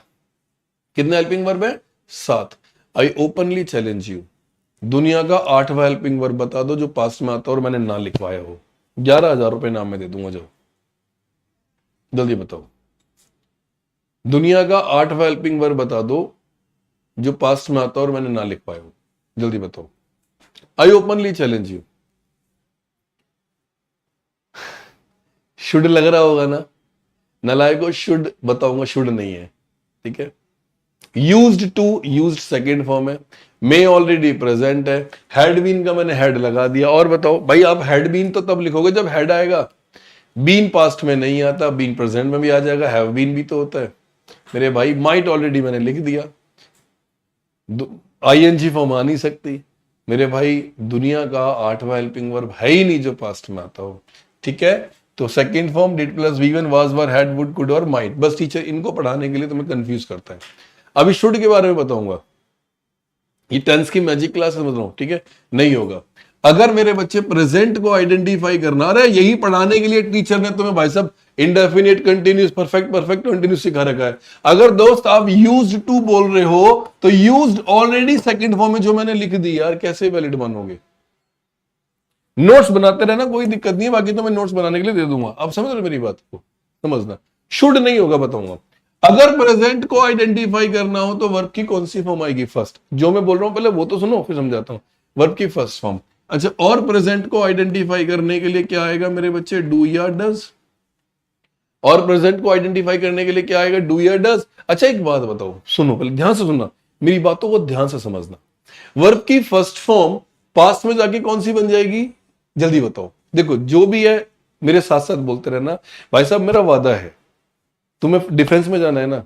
कितने हेल्पिंग वर्ब है, 7। आई ओपनली चैलेंज यू, दुनिया का 8वां हेल्पिंग वर्ब बता दो जो पास्ट में आता और मैंने ना लिखवाया हो। 11,000 रुपए नाम में दे दूंगा, जाओ जल्दी बताओ। दुनिया का 8वां हेल्पिंग वर्ब बता दो जो पास्ट में आता और मैंने ना लिख पाया हो, जल्दी बताओ। आई ओपनली चैलेंज यू। शुड लग रहा होगा ना, नलायको शुड बताऊंगा, शुड नहीं है, ठीक है। Used to, used second form है, मे ऑलरेडी प्रेजेंट है, हैड बीन का मैंने हैड लगा दिया। और बताओ भाई, आप हैड बीन तो तब लिखोगे जब हैड आएगा, बीन पास्ट में नहीं आता, बीन प्रेजेंट में भी आ जाएगा, हैव बीन भी तो होता है मेरे भाई। माइट ऑलरेडी मैंने लिख दिया, आईएनजी फॉर्म आ नहीं सकती मेरे भाई। दुनिया का 8वां हेल्पिंग वर्ब है ही नहीं जो पास्ट में आता हो, ठीक है। तो second form did plus V one, was, were, had, would, could और माइट। बस टीचर इनको पढ़ाने के लिए तुम्हें कंफ्यूज करता है। अभी शुड के बारे में बताऊंगा, ये टेंस की मैजिक क्लास समझ रहा हूं, ठीक है। नहीं होगा अगर मेरे बच्चे प्रेजेंट को आइडेंटिफाई करना, अरे यही पढ़ाने के लिए टीचर ने तुम्हें भाई साहब indefinite, continuous, perfect, perfect continuous सिखा रखा है। अगर दोस्त आप यूज्ड टू बोल रहे हो तो यूज्ड ऑलरेडी सेकंड फॉर्म में जो मैंने लिख दी, यार कैसे वैलिड मानोगे। नोट्स बनाते रहना, कोई दिक्कत नहीं है, बाकी तो मैं नोट्स बनाने के लिए दे दूंगा। अब समझ रहे मेरी बात को, समझना। शुड नहीं होगा, बताऊंगा। अगर प्रेजेंट को आइडेंटिफाई करना हो तो वर्ब की कौन सी फॉर्म आएगी, फर्स्ट। जो मैं बोल रहा हूं पहले वो तो सुनो, फिर समझाता हूं। वर्ब की फर्स्ट फॉर्म। अच्छा, और प्रेजेंट को आइडेंटिफाई करने के लिए क्या आएगा मेरे बच्चे, डू या डज। और प्रेजेंट को आइडेंटिफाई करने के लिए क्या आएगा, डू या डज। अच्छा एक बात बताओ, सुनो पहले ध्यान से सुनना, मेरी बातों को ध्यान से समझना। वर्ब की फर्स्ट फॉर्म पास्ट में जाके कौन सी बन जाएगी, जल्दी बताओ। देखो जो भी है मेरे साथ साथ बोलते रहना। भाई साहब मेरा वादा है, तुम्हें डिफेंस में जाना है ना,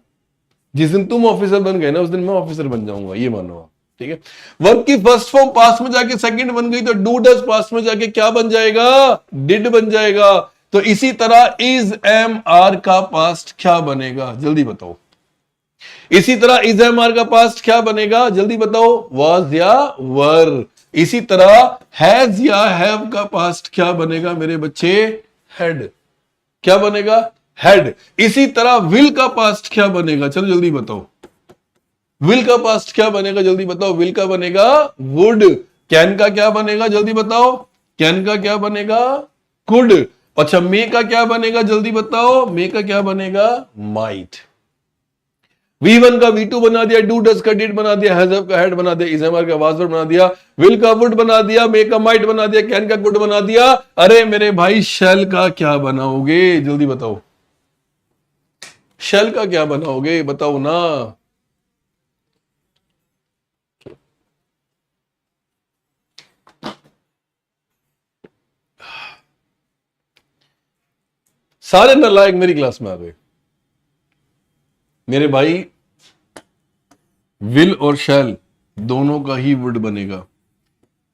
जिस दिन तुम ऑफिसर बन गए ना उस दिन मैं ऑफिसर बन जाऊंगा, ये मानो आप, ठीक है। वर्ब की फर्स्ट फॉर्म पास्ट में जाके सेकंड बन गई तो डू डज पास्ट में जाके क्या बन जाएगा, डिड बन जाएगा। तो इसी तरह इज, एम, आर का पास्ट क्या बनेगा, जल्दी बताओ। इसी तरह इज, एम, आर का पास्ट क्या बनेगा, जल्दी बताओ। वाज या वर। इसी तरह हैज या हैव का पास्ट क्या बनेगा मेरे बच्चे, हैड। क्या बनेगा, हैड। इसी तरह विल का पास्ट क्या बनेगा, चलो जल्दी बताओ। विल का पास्ट क्या बनेगा, जल्दी बताओ। विल का बनेगा वुड। कैन का क्या बनेगा, जल्दी बताओ। कैन का क्या बनेगा, कुड। अच्छा मे का क्या बनेगा, जल्दी बताओ। मे का क्या बनेगा, माइट। V1 का V2 बना दिया, डू डज का डिड बना दिया, हैज का हैड बना दिया, इज, एम, आर का वाज, वर बना दिया, विल का वुड बना दिया, मे का माइट बना दिया, कैन का कुड बना दिया। अरे मेरे भाई शैल का क्या बनाओगे, जल्दी बताओ। शैल का क्या बनाओगे, बताओ ना। सारे नालायक मेरी क्लास में आ गए मेरे भाई। विल और शैल दोनों का ही वुड बनेगा।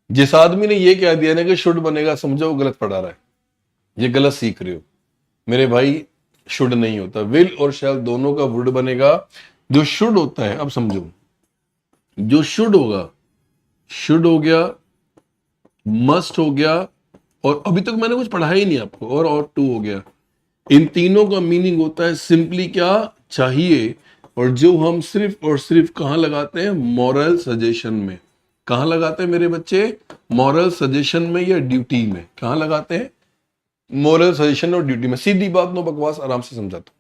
जिस आदमी ने ये कह दिया ना कि शुड बनेगा, समझो वो गलत पढ़ा रहा है, ये गलत सीख रहे हो मेरे भाई। शुड नहीं होता, विल और शैल दोनों का वुड बनेगा। जो शुड होता है, अब समझो, जो शुड होगा, शुड हो गया, मस्ट हो गया, और अभी तक मैंने कुछ पढ़ाया ही नहीं आपको, और टू हो गया। इन तीनों का मीनिंग होता है सिंपली क्या चाहिए, और जो हम सिर्फ और सिर्फ कहां लगाते हैं, मॉरल सजेशन में। कहां लगाते हैं मेरे बच्चे, मॉरल सजेशन में या ड्यूटी में। कहां लगाते हैं, मॉरल सजेशन और ड्यूटी में। सीधी बात, नो बकवास, आराम से समझाता हूं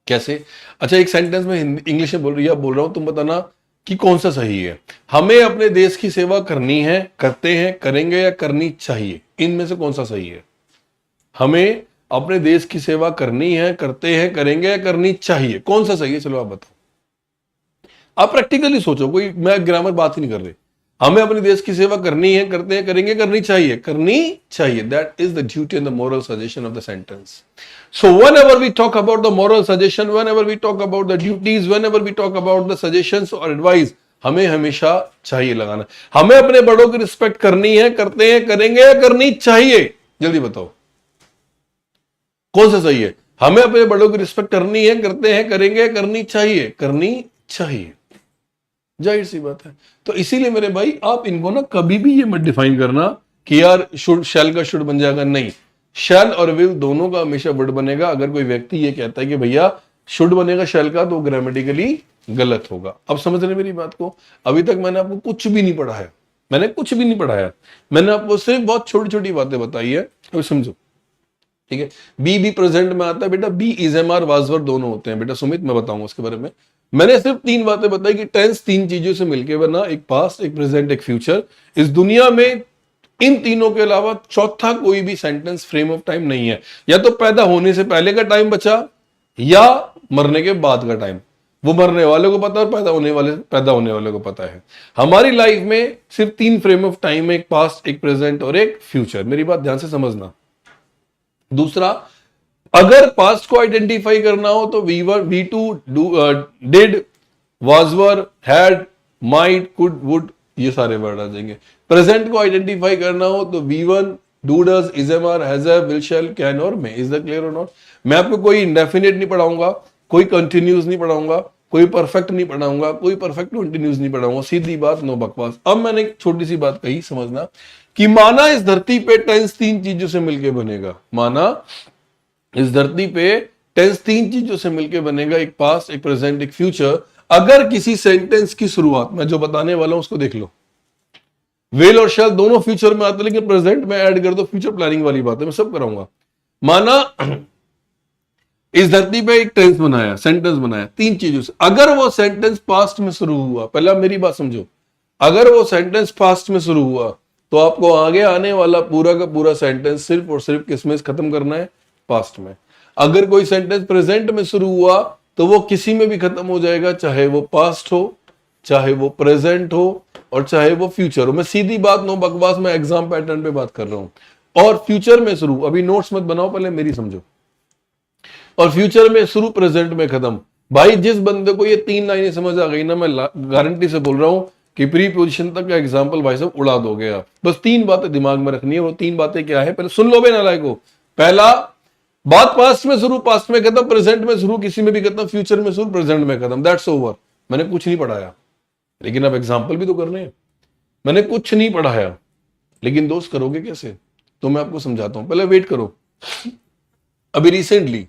कैसे। अच्छा, एक सेंटेंस में इंग्लिश में बोल रहा हूं, तुम बताना कि कौन सा सही है। हमें अपने देश की सेवा करनी है, करते हैं, करेंगे या करनी चाहिए, इनमें से कौन सा सही है। हमें अपने देश की सेवा करनी है, करते हैं, करेंगे या करनी चाहिए, कौन सा सही है, चलो आप बताओ। आप प्रैक्टिकली सोचो, कोई मैं ग्रामर बात ही नहीं कर रही। हमें अपने देश की सेवा करनी है, करते हैं, करेंगे, करनी चाहिए, करनी चाहिए। That is the duty and the moral suggestion of the sentence. So whenever we talk about the moral suggestion, whenever we talk about the duties, whenever we talk about the suggestions or advice, हमें हमेशा चाहिए लगाना। हमें अपने बड़ों की रिस्पेक्ट करनी है, करते हैं, करेंगे या करनी चाहिए, जल्दी बताओ कौन सा सही है। हमें अपने बड़ों की रिस्पेक्ट करनी है, करते हैं, करेंगे, करनी चाहिए, करनी चाहिए। जाहिर सी बात है। तो इसीलिए मेरे भाई, आप इनको ना कभी भी ये मत डिफाइन करना कि यार शुड, शैल का शुड बन जाएगा, नहीं। शैल और विल दोनों का हमेशा वर्ड बनेगा। अगर कोई व्यक्ति ये कहता है कि भैया शुड बनेगा शैल का, तो ग्रामेटिकली गलत होगा। अब समझ रहे मेरी बात को। अभी तक मैंने आपको कुछ भी नहीं पढ़ाया, मैंने कुछ भी नहीं पढ़ाया, मैंने आपको सिर्फ बहुत छोटी छोटी बातें बताई है। अभी समझो, ठीक है। बी प्रेजेंट में आता है बेटा, be is am are was were दोनों होते हैं बेटा। सुमित मैं बताऊंगा उसके बारे में। मैंने सिर्फ तीन बातें बताई कि टेंस तीन चीजों से मिलकर बना, एक पास्ट, एक प्रेजेंट, एक फ्यूचर। इस दुनिया में इन तीनों के अलावा चौथा कोई भी सेंटेंस फ्रेम ऑफ टाइम नहीं है। या तो पैदा होने से पहले का टाइम बचा, या मरने के बाद का टाइम। वो मरने वाले को पता है और पैदा होने वाले को पता है। हमारी लाइफ में सिर्फ तीन फ्रेम ऑफ टाइम है, एक पास्ट, एक प्रेजेंट और एक फ्यूचर। मेरी बात ध्यान से समझना। दूसरा, अगर पास्ट को आइडेंटिफाई करना हो तो V two, did, was were, had, might, could, would, ये सारे वर्ड आ जाएंगे। प्रेजेंट को आइडेंटिफाई करना हो तो V one, do, does, is am are, has have, will, shall, can और मे। इज द क्लियर और नॉट। मैं आपको कोई इंडेफिनिट नहीं पढ़ाऊंगा, कोई कंटिन्यूस नहीं पढ़ाऊंगा, कोई परफेक्ट नहीं पढ़ाऊंगा, कोई परफेक्ट कंटिन्यूस नहीं पढ़ाऊंगा। सीधी बात, नो बकवास। अब मैंने एक छोटी सी बात कही, समझना कि माना इस धरती पे टेंस तीन चीजों से मिलकर बनेगा। माना इस धरती पे टेंस तीन चीजों से मिलकर बनेगा, एक पास्ट, एक प्रेजेंट, एक फ्यूचर। अगर किसी सेंटेंस की शुरुआत, मैं जो बताने वाला हूं उसको देख लो, विल और शैल दोनों फ्यूचर में आते, लेकिन प्रेजेंट में ऐड कर दो, फ्यूचर प्लानिंग वाली बात है, मैं सब कराऊंगा। माना इस धरती पे एक टेंस बनाया, सेंटेंस बनाया तीन चीजों से। अगर वो सेंटेंस पास्ट में शुरू हुआ, पहला मेरी बात समझो, अगर वो सेंटेंस पास्ट में शुरू हुआ तो आपको आगे आने वाला पूरा का पूरा सेंटेंस सिर्फ और सिर्फ किसमें खत्म करना है, पास्ट में। अगर कोई सेंटेंस प्रेजेंट में शुरू हुआ तो वो किसी में भी खत्म हो जाएगा, चाहे वो पास्ट हो, चाहे वो प्रेजेंट हो, और चाहे वो फ्यूचर हो। मैं सीधी बात, नो बकवास, मैं एग्जाम पैटर्न पे बात कर रहा हूं। और फ्यूचर में शुरू, अभी नोट्स मत बनाओ, पहले मेरी समझो। और फ्यूचर में शुरू, प्रेजेंट में खत्म। भाई जिस बंदे को ये तीन लाइनें समझ आ गई ना, मैं गारंटी से बोल रहा हूं कि प्री पोजीशन तक का एग्जाम्पल भाई साहब उड़ा दोगे आप। बस तीन बातें दिमाग में रखनी है। वो तीन बातें क्या है, पहले सुन लो बे नालायको। पहला, बात पास्ट में शुरू, पास्ट में खत्म, प्रेजेंट में शुरू, किसी में भी खत्म, फ्यूचर में शुरू, प्रेजेंट में खत्म, दैट्स ओवर। मैंने कुछ नहीं पढ़ाया, लेकिन अब एग्जाम्पल भी तो करने हैं। मैंने कुछ नहीं पढ़ाया, लेकिन दोस्त करोगे कैसे, तो मैं आपको समझाता हूं, पहले वेट करो। अभी रिसेंटली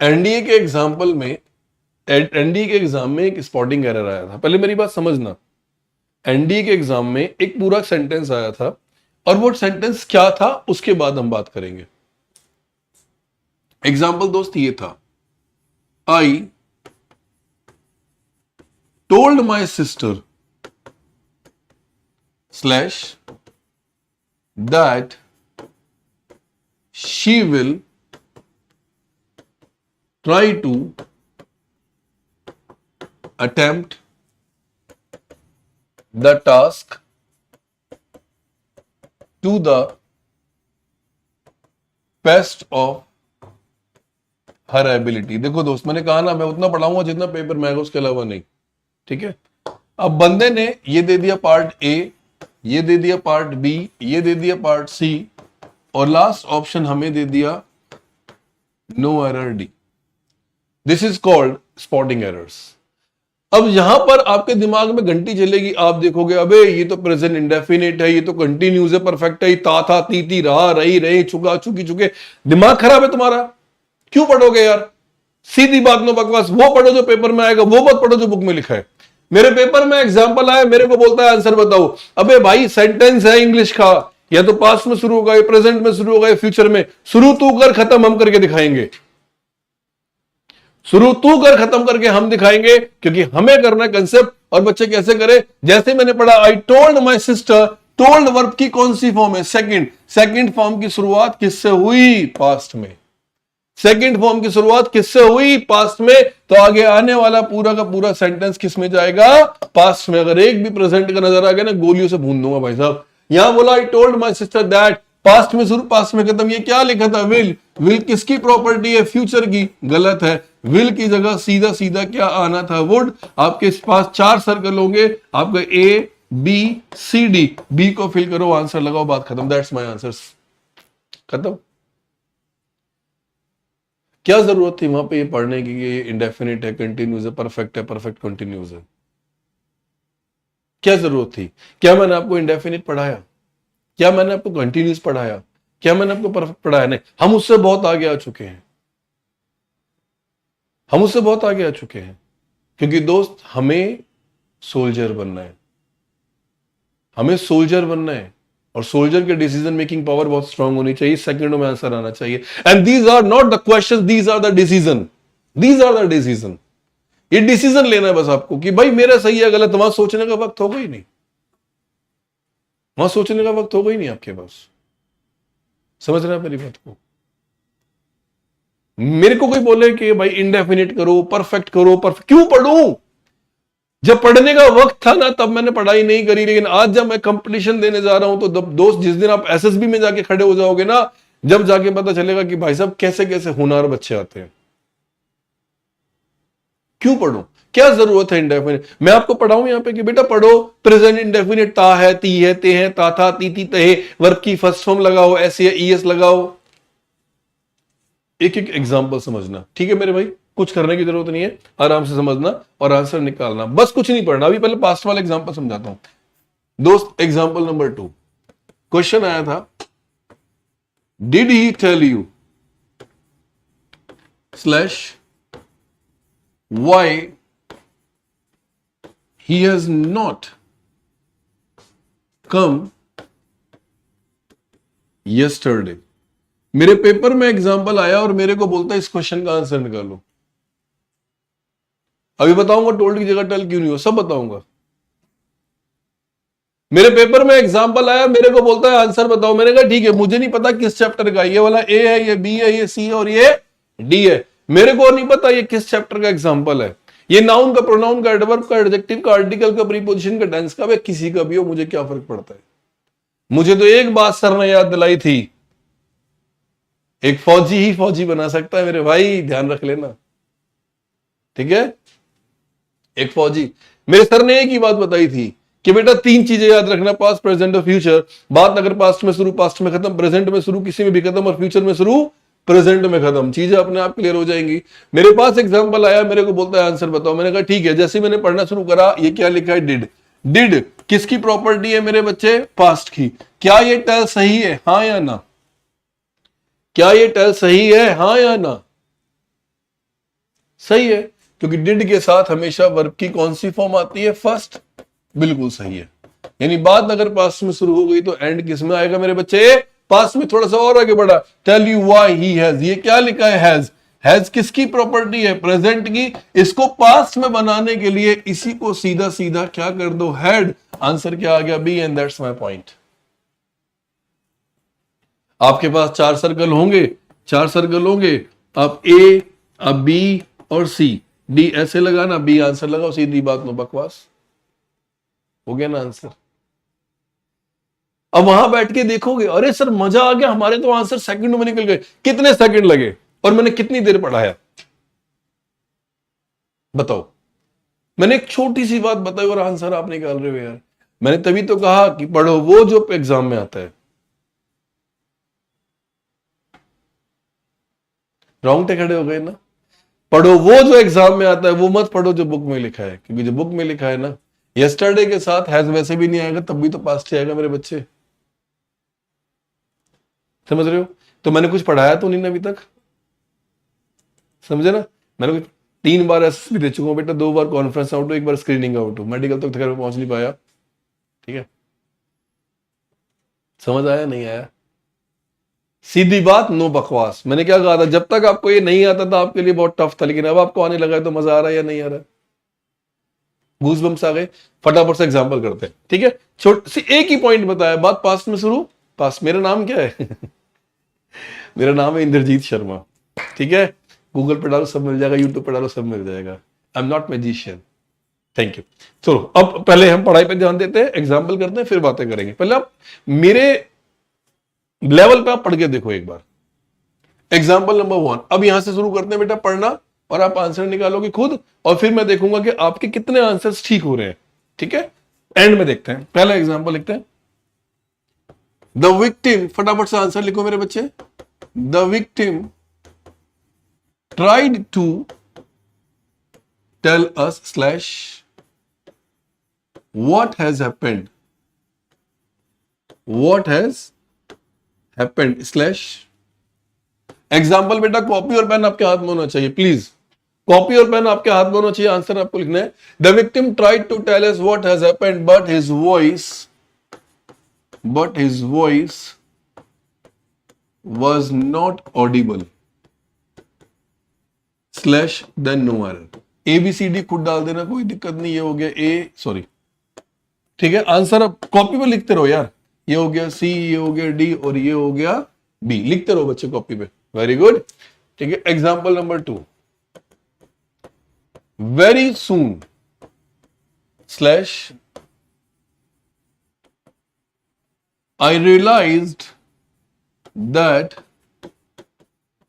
एनडीए के एग्जाम्पल में, एनडीए के एग्जाम में एक स्पॉटिंग एरर आया था। पहले मेरी बात समझना, एनडीए के एग्जाम में एक पूरा सेंटेंस आया था, और वो सेंटेंस क्या था उसके बाद हम बात करेंगे। एग्जाम्पल दोस्त ये था, I told my sister slash that she will try to attempt the task to the best of her ability। देखो दोस्त, मैंने कहा ना मैं उतना पढ़ाऊंगा जितना पेपर में आएगा, उसके अलावा नहीं, ठीक है। अब बंदे ने ये दे दिया पार्ट ए, ये दे दिया पार्ट बी, ये दे दिया पार्ट सी, और लास्ट ऑप्शन हमें दे दिया no error D. This is called spotting errors. अब यहां पर आपके दिमाग में घंटी चलेगी, आप देखोगे अबे ये तो प्रेजेंट इंडेफिनिट है, ये तो कंटिन्यूस है, परफेक्ट है, था ती रहा रही रही चुका चुकी चुके। दिमाग खराब है तुम्हारा, क्यों पढ़ोगे यार? सीधी बात नो बकवास, वो पढ़ो जो पेपर में आएगा, वो मत पढ़ो जो बुक में लिखा है। मेरे पेपर में एग्जाम्पल आया, मेरे को बोलता है आंसर बताओ। अबे भाई सेंटेंस है इंग्लिश का, या तो पास्ट में शुरू होगा, या प्रेजेंट में शुरू होगा, या फ्यूचर में। शुरू तू कर, खत्म हम करके दिखाएंगे। शुरू तू कर, खत्म करके हम दिखाएंगे, क्योंकि हमें करना कंसेप्ट। और बच्चे कैसे करें? जैसे मैंने पढ़ा, I told my sister, told verb की कौन सी फॉर्म है? सेकंड फॉर्म की शुरुआत किससे हुई? पास्ट में। सेकंड फॉर्म की शुरुआत किससे हुई? पास्ट में। तो आगे आने वाला पूरा का पूरा सेंटेंस किस में जाएगा? पास्ट में। अगर एक भी प्रेजेंट का नजर आ गया ना, गोलियों से भून दूंगा भाई साहब। यहां बोला I told my sister that, past में शुरू, पास्ट में खत्म। ये क्या लिखा था? विल। विल किसकी प्रॉपर्टी है? फ्यूचर की। गलत है। विल की जगह सीधा सीधा क्या आना था? वुड। आपके पास 4 सर्कल होंगे, आपका A B C D. B को फिल करो, आंसर लगाओ, बात खत्म। दैट्स माई आंसर, खत्म। क्या जरूरत थी वहां पे ये पढ़ने की ये इंडेफिनिट है, कंटिन्यूस है, परफेक्ट है, परफेक्ट कंटिन्यूस है? क्या जरूरत थी? क्या मैंने आपको इंडेफिनिट पढ़ाया? क्या मैंने आपको कंटिन्यूस पढ़ाया? क्या मैंने आपको परफेक्ट पढ़ाया? नहीं। हम उससे बहुत आगे आ चुके हैं, हम उससे बहुत आगे आ चुके हैं। क्योंकि दोस्त, हमें सोल्जर बनना है, हमें सोल्जर बनना है। और सोल्जर के डिसीजन मेकिंग पावर बहुत स्ट्रांग होनी चाहिए, सेकंडों में आंसर आना चाहिए। And these are not the questions, these are the decision, these are the decision. ये डिसीजन लेना है बस आपको कि भाई मेरा सही है गलत। वहां सोचने का वक्त होगा ही नहीं, वहां सोचने का वक्त होगा ही नहीं आपके पास। समझ रहे हैं मेरी बात को? मेरे को कोई बोले कि भाई इंडेफिनिट करो, परफेक्ट करो, परफेक्ट क्यों पढ़ूं? जब पढ़ने का वक्त था ना, तब मैंने पढ़ाई नहीं करी। लेकिन आज जब मैं कंपटीशन देने जा रहा हूं, तो दोस्त, जिस दिन आप एसएसबी में जाके खड़े हो जाओगे ना, जब जाके पता चलेगा कि भाई साहब कैसे कैसे होनहार बच्चे आते हैं। क्यों पढ़ूं? क्या जरूरत है इंडेफिनिट? मैं आपको पढ़ाऊं यहां पे कि बेटा पढ़ो, प्रेजेंट इंडेफिनिट ता है, ती है, ते है, ता था, ती ती तहे। वर्ब की फर्स्ट फॉर्म लगाओ, एस या ईएस लगाओ। एक एक एग्जांपल समझना, ठीक है मेरे भाई? कुछ करने की जरूरत नहीं है, आराम से समझना और आंसर निकालना, बस कुछ नहीं पढ़ना। अभी पहले पास्ट वाला एग्जांपल समझाता हूं दोस्त। एग्जांपल नंबर 2, क्वेश्चन आया था, did he tell you slash why he has not come yesterday. मेरे पेपर में एग्जांपल आया और मेरे को बोलता है इस क्वेश्चन का आंसर निकालो। अभी बताऊंगा टोल्ड की जगह टेल क्यों नहीं हो, सब बताऊंगा। मेरे पेपर में एग्जांपल आया, मेरे को बोलता है आंसर बताओ। मैंने कहा ठीक है, मुझे नहीं पता किस चैप्टर का, ये वाला ए है, ये बी है, ये सी है और ये डी है। मेरे को नहीं पता ये किस चैप्टर का एग्जांपल है। ये नाउन का, प्रोनाउन का, एडवर्ब का, एडजेक्टिव का, आर्टिकल का, प्रीपोजिशन का, टेंस का, किसी का भी हो, मुझे क्या फर्क पड़ता है। मुझे तो एक बात सर ने याद दिलाई थी, एक फौजी ही फौजी बना सकता है मेरे भाई, ध्यान रख लेना, ठीक है? एक फौजी, मेरे सर ने एक ही बात बताई थी कि बेटा 3 चीजें याद रखना, पास्ट, प्रेजेंट और फ्यूचर। बात अगर पास्ट में शुरू, पास्ट में खत्म, प्रेजेंट में शुरू, किसी में भी खत्म, और फ्यूचर में शुरू, प्रेजेंट में खत्म, चीजें अपने आप क्लियर हो जाएंगी। मेरे पास एग्जांपल आया, मेरे को बोलता है आंसर बताओ। मैंने कहा ठीक है। जैसे मैंने पढ़ना शुरू करा, ये क्या लिखा है? डिड। डिड किसकी प्रॉपर्टी है मेरे बच्चे? पास्ट की। क्या ये टेल सही है, हाँ या ना? क्या ये टेल सही है, हाँ या ना? सही है, क्योंकि डिड के साथ हमेशा वर्ब की कौन सी फॉर्म आती है? फर्स्ट। बिल्कुल सही है। यानी बात अगर पास्ट में शुरू हो गई तो एंड किस में आएगा मेरे बच्चे? पास्ट में। थोड़ा सा और आगे बढ़ा, tell you why he has. ये क्या लिखा है? हैज। हैज किसकी प्रॉपर्टी है? प्रेजेंट की। इसको पास्ट में बनाने के लिए इसी को सीधा सीधा क्या कर दो? हैड। आंसर क्या आ गया? B. And that's my point. आपके पास 4 सर्कल होंगे, 4 सर्कल होंगे, आप ए, आप बी और सी। डी ऐसे लगाना, बी आंसर लगाओ, सीधी बात, नो बकवास। हो गया ना आंसर? अब वहां बैठ के देखोगे, अरे सर मजा आ गया, हमारे तो आंसर सेकंड में निकल गए। कितने सेकंड लगे और मैंने कितनी देर पढ़ाया? बताओ। मैंने एक छोटी सी बात बताई और आंसर आप निकाल रहे हो यार। मैंने तभी तो कहा कि पढ़ो वो जो एग्जाम में आता है। रोंगटे खड़े हो गए ना? पढ़ो वो जो एग्जाम में आता है, वो मत पढ़ो जो बुक में लिखा है, क्योंकि जो बुक में लिखा है ना, यस्टरडे के साथ हैज वैसे भी नहीं आएगा, तब भी तो पास्ट आएगा मेरे बच्चे, समझ रहे हो? तो मैंने कुछ पढ़ाया तो नहीं ना अभी तक, समझे ना? मैंने कुछ 3 बार एसएसबी दे चुका हूँ बेटा, 2 बार कॉन्फ्रेंस आउट हूँ, 1 बार स्क्रीनिंग आउट हूँ, मेडिकल तक खैर पहुंच नहीं पाया। ठीक है, समझ आया नहीं आया? सीधी बात, नो बकवास। मैंने क्या कहा था, जब तक आपको ये नहीं आता था आपके लिए बहुत टफ था, लेकिन अब आपको आने लगा है तो मजा आ रहा है या नहीं आ रहा है? गूज़बम्प्स आ गए? फटाफट से एग्जांपल करते हैं, ठीक है? छोट सी एक ही पॉइंट बताया, बात पास्ट में शुरू। पास्ट, मेरा नाम क्या है? मेरा नाम है इंद्रजीत शर्मा, ठीक है? गूगल पे डालो सब मिल जाएगा, यूट्यूब पे डालो सब मिल जाएगा। I am not magician. Thank you. चलो अब पहले हम पढ़ाई पे ध्यान देते हैं, एग्जाम्पल करते हैं, फिर बातें करेंगे। पहले आप मेरे लेवल पे आप पढ़ के देखो एक बार। एग्जाम्पल नंबर 1, अब यहां से शुरू करते हैं बेटा पढ़ना, और आप आंसर निकालोगे खुद, और फिर मैं देखूंगा कि आपके कितने आंसर्स ठीक हो रहे हैं, ठीक है? एंड में देखते हैं। पहला एग्जाम्पल लिखते हैं, द विक्टिम, फटाफट से आंसर लिखो मेरे बच्चे। The victim tried to tell us slash what has happened, what has happened slash. Example बेटा कॉपी और पेन आपके हाथ में होना चाहिए, प्लीज कॉपी और पेन आपके हाथ में होना चाहिए, आंसर आपको लिखना है। The victim tried to tell us what has happened but his voice was not audible slash then no error. ABCD खुद डाल देना, कोई दिक्कत नहीं। ये हो गया ए, सॉरी, ठीक है? आंसर अब कॉपी पे लिखते रहो यार। ये हो गया सी, ये हो गया डी, और ये हो गया बी। लिखते रहो बच्चे कॉपी पे, वेरी गुड, ठीक है? Example number 2, very soon slash I realised that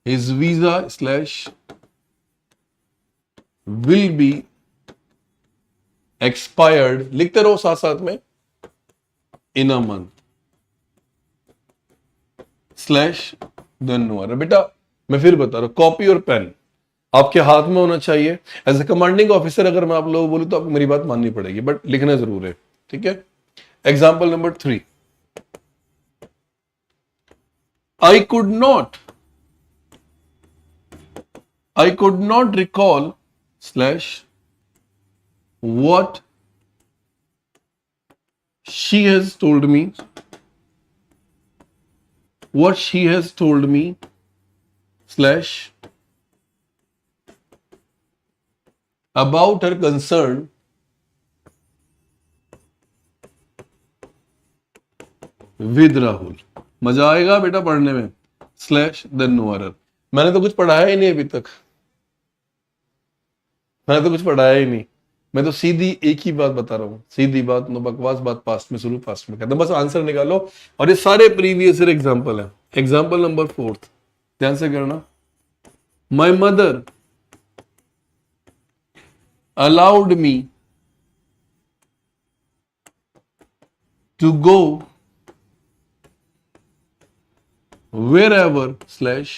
his visa slash will be expired, लिखते रहो साथ साथ में, in a month slash then no error. बेटा मैं फिर बता रहा हूं, कॉपी और पेन आपके हाथ में होना चाहिए। एज ए कमांडिंग ऑफिसर अगर मैं आप लोगों को बोलूं तो आपको मेरी बात माननी पड़ेगी, बट लिखना जरूर है, ठीक है? Example number 3, I could not recall slash what she has told me slash about her concern with Rahul। मजा आएगा बेटा पढ़ने में, स्लैश देन नो एरर। मैंने तो कुछ पढ़ाया ही नहीं अभी तक, मैंने तो कुछ पढ़ाया ही नहीं। मैं तो सीधी एक ही बात बता रहा हूं, सीधी बात, नो बकवास बात, पास्ट में शुरू पास्ट में खत्म, बस आंसर निकालो। और ये सारे प्रीवियस ईयर एग्जाम्पल है। एग्जाम्पल नंबर 4, ध्यान से करना। My mother allowed me to go wherever slash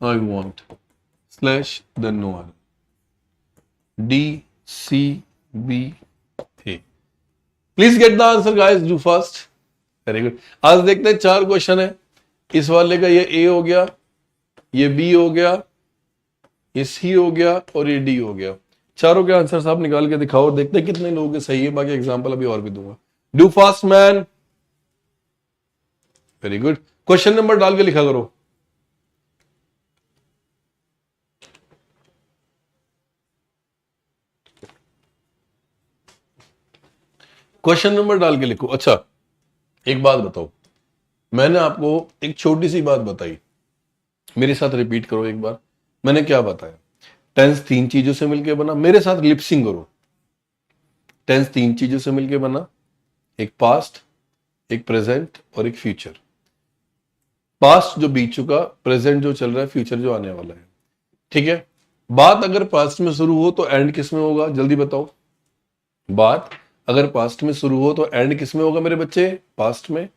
I want slash then no error, D C B A। Please get the answer guys, do fast, very good। आज देखते हैं 4 क्वेश्चन है इस वाले का। ये A हो गया, ये B हो गया, ये C हो गया, और ये D हो गया। चारों के आंसर आप निकाल के दिखाओ, देखते हैं कितने लोगों के सही है। बाकी एग्जाम्पल अभी और भी दूंगा, do fast man, very good. Question number डाल के लिखा करो। क्वेश्चन नंबर डाल के लिखो। अच्छा एक बात बताओ, मैंने आपको एक छोटी सी बात बताई, मेरे साथ रिपीट करो एक बार। मैंने क्या बताया? टेंस 3 चीजों से मिलकर बना। मेरे साथ लिपसिंग करो। टेंस 3 चीजों से मिलकर बना, एक पास्ट, एक प्रेजेंट और एक फ्यूचर। पास्ट जो बीत चुका, प्रेजेंट जो चल रहा है, फ्यूचर जो आने वाला है, ठीक है? बात अगर पास्ट में शुरू हो तो एंड किस में होगा, जल्दी बताओ। बात अगर पास्ट में शुरू हो तो एंड किस में होगा मेरे बच्चे? पास्ट में।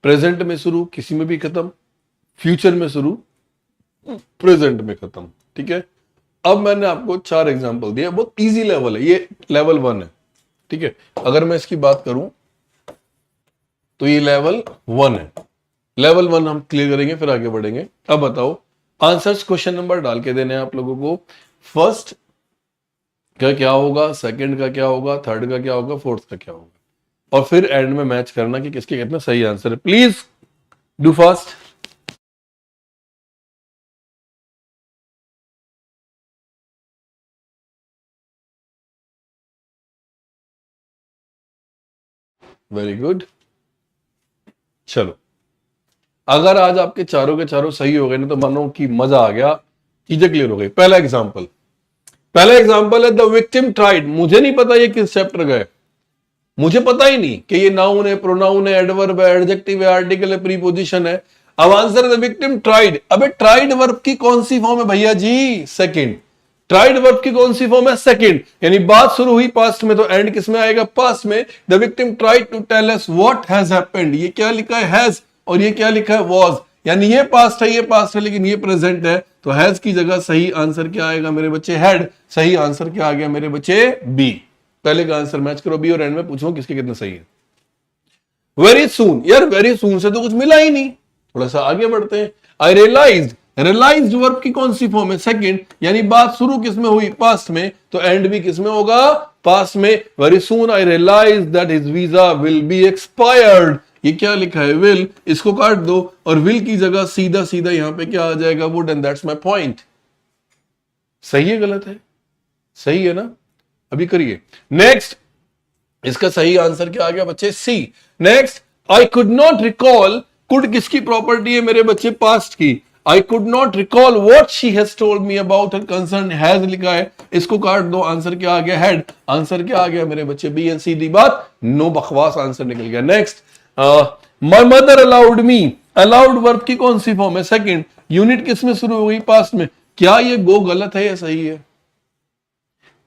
प्रेजेंट में शुरू, किसी में भी खत्म। फ्यूचर में शुरू, प्रेजेंट में खत्म, ठीक है? अब मैंने आपको 4 एग्जाम्पल दिया, बहुत इजी लेवल है, ये लेवल 1 है, ठीक है। अगर मैं इसकी बात करूं तो ये लेवल 1 है। लेवल 1 हम क्लियर करेंगे, फिर आगे बढ़ेंगे। अब बताओ आंसर्स क्वेश्चन नंबर डाल के देने हैं आप लोगों को। फर्स्ट का क्या होगा, सेकंड का क्या होगा, थर्ड का क्या होगा, फोर्थ का क्या होगा, और फिर एंड में मैच करना कि किसके कितना सही आंसर है। Please do fast. Very good. चलो, अगर आज आपके चारों के चारों सही हो गए ना तो मानो कि मजा आ गया, चीजें क्लियर हो गई। पहला एग्जांपल है द विक्टिम ट्राइड। मुझे नहीं पता ये किस चैप्टर का है, मुझे पता ही नहीं कि ये नाउन है, प्रोनाउन है, एडवर्ब है, एडजेक्टिव है, आर्टिकल है, प्रीपोजिशन है। अब आंसर है द विक्टिम ट्राइड। अबे ट्राइड वर्ब की कौन सी फॉर्म है भैया जी? सेकंड। ट्राइड वर्ब की कौन सी फॉर्म है? सेकंड। यानी बात शुरू हुई पास्ट में तो एंड किस में आएगा? पास्ट में। The victim tried to tell us what has happened. ये क्या लिखा है? हैज, और ये क्या लिखा है? वाज। यानी ये पास्ट है, ये पास्ट है, लेकिन ये प्रेजेंट है, तो हैज की जगह सही आंसर क्या आएगा मेरे बच्चे? हैड। सही आंसर क्या आ गया मेरे बच्चे? बी। पहले का आंसर मैच करो बी, और एंड में पूछो किसके कितने सही है। वेरी सून, यार वेरी सून से तो कुछ मिला ही नहीं, थोड़ा सा आगे बढ़ते हैं। आई रियलाइज्ड, रियलाइज्ड वर्ब की कौन सी फॉर्म है? सेकंड। यानी बात शुरू किस में हुई? पास्ट में, तो एंड भी किस में होगा? पास्ट में। Very soon I realise that his visa will be expired. ये क्या लिखा है? विल, इसको काट दो और विल की जगह सीधा सीधा यहां पे क्या आ जाएगा? Would. And that's my point. सही है गलत है? सही है ना? अभी करिए नेक्स्ट। इसका सही आंसर क्या आ गया बच्चे? See. Next, I could not recall. Could किसकी प्रॉपर्टी है मेरे बच्चे? पास्ट की। I could not recall what she has told me about her concern. Has लिखा है, इसको काट दो, आंसर क्या आ गया? हैड। आंसर क्या आ गया मेरे बच्चे? बी। एंड सीधी बात, नो बकवास, आंसर निकल गया। Next, my mother allowed me. Allowed verb की कौन सी फॉर्म है? सेकंड। यूनिट किस में शुरू हुई? पास्ट में। क्या ये गो गलत है या सही है?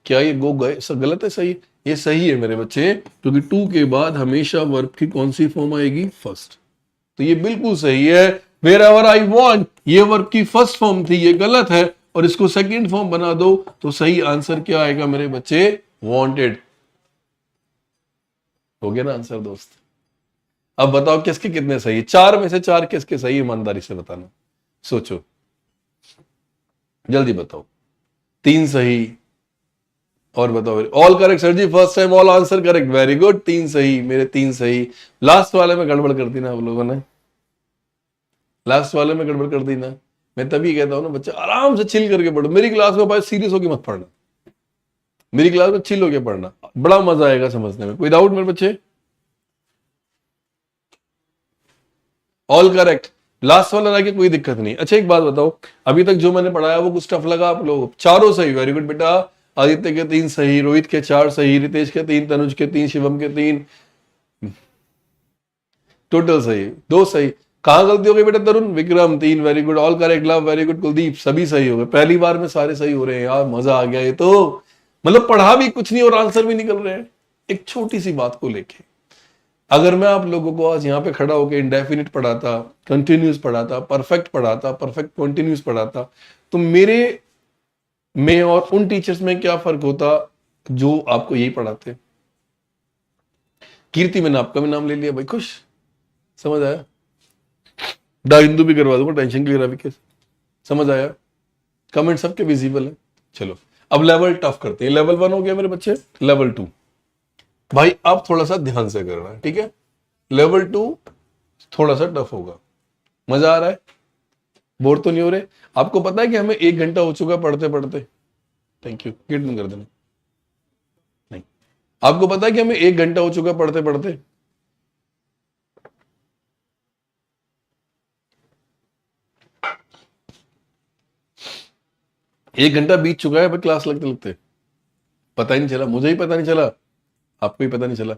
क्या ये गो गए गलत है? सही? ये सही है मेरे बच्चे, क्योंकि टू के बाद हमेशा वर्ब की कौन सी फॉर्म आएगी? फर्स्ट। तो ये बिल्कुल सही है। वेयर एवर आई वॉन्ट, ये वर्ब की फर्स्ट फॉर्म थी, ये गलत है, और इसको सेकंड फॉर्म बना दो तो सही आंसर क्या आएगा मेरे बच्चे? वांटेड। हो गया ना आंसर दोस्त? अब बताओ किसके कितने सही है? 4 में से 4 किसके सही? ईमानदारी से बताना, सोचो, जल्दी बताओ। 3 सही, और बताओ। All correct sir ji, first time all answer correct, very good. 3 सही, मेरे 3 सही। लास्ट वाले में गड़बड़ कर दी ना आप लोगों ने, लास्ट वाले में गड़बड़ कर दी ना। मैं तभी कहता हूं ना बच्चे आराम से चिल करके पढ़ो। मेरी क्लास में भाई सीरियस होकर मत पढ़ना, मेरी क्लास में चिल होकर पढ़ना, बड़ा मजा आएगा समझने में। कोई डाउट मेरे बच्चे? ऑल करेक्ट, लास्ट वाला लाके कोई दिक्कत नहीं। अच्छा एक बात बताओ, अभी तक जो मैंने पढ़ाया वो कुछ टफ लगा आप लोग? चारों सही, वेरी गुड बेटा। आदित्य के 3 सही, रोहित के 4 सही, रितेश के 3, तनुज के 3, शिवम के 3, टोटल सही 2 सही। कहां गलती हो गई बेटा? Tarun, Vikram 3, very good. All correct, Luv, very good. Kuldeep, सभी सही हो गए। पहली बार में सारे सही हो रहे हैं यार, मजा आ गया। ये तो मतलब पढ़ा भी कुछ नहीं और आंसर भी निकल रहे हैं एक छोटी सी बात को लेके। अगर मैं आप लोगों को आज यहाँ पे खड़ा होकर इंडेफिनिट पढ़ाता, कंटिन्यूस पढ़ाता, परफेक्ट पढ़ाता, परफेक्ट कंटिन्यूस पढ़ाता, तो मेरे में और उन टीचर्स में क्या फर्क होता जो आपको यही पढ़ाते? कीर्ति, मैंने आपका भी नाम ले लिया भाई, खुश? समझ आया? दा हिंदू भी करवा दूंगा, टेंशन क्लियर है। समझ आया? कमेंट सबके विजिबल है। चलो अब लेवल टफ करते हैं। लेवल 1 हो गया मेरे बच्चे, लेवल 2 भाई अब थोड़ा सा ध्यान से करना है, ठीक है? लेवल 2 थोड़ा सा टफ होगा। मजा आ रहा है? बोर तो नहीं हो रहे? आपको पता है कि हमें 1 घंटा हो चुका पढ़ते पढ़ते? थैंक यू, गेट बंद कर देना। नहीं, आपको पता है कि हमें 1 घंटा हो चुका पढ़ते पढ़ते? एक घंटा बीत चुका है भाई क्लास लगते लगते, पता ही नहीं चला, मुझे ही पता नहीं चला, आपको ही पता नहीं चला।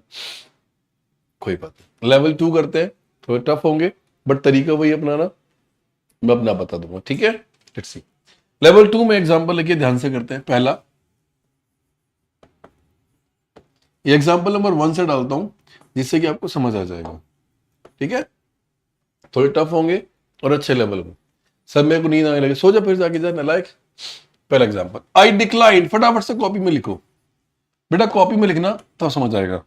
कोई बात नहीं, लेवल 2 करते हैं। थोड़े टफ होंगे बट तरीका वही अपनाना, मैं अपना बता दूंगा, ठीक है? Let's see. लेवल 2 में एग्जांपल लेके ध्यान से करते हैं। पहला ये एग्जांपल नंबर 1 से डालता हूं जिससे कि आपको समझ आ जाएगा, ठीक है? थोड़े टफ होंगे और अच्छे लेवल में। सब मेरे को नींद आने लगे, सो जा फिर जाके जा नालायक। पहला एग्जांपल, आई डिक्लाइन, फटाफट से कॉपी में लिखो बेटा, कॉपी में लिखना तो समझ आएगा।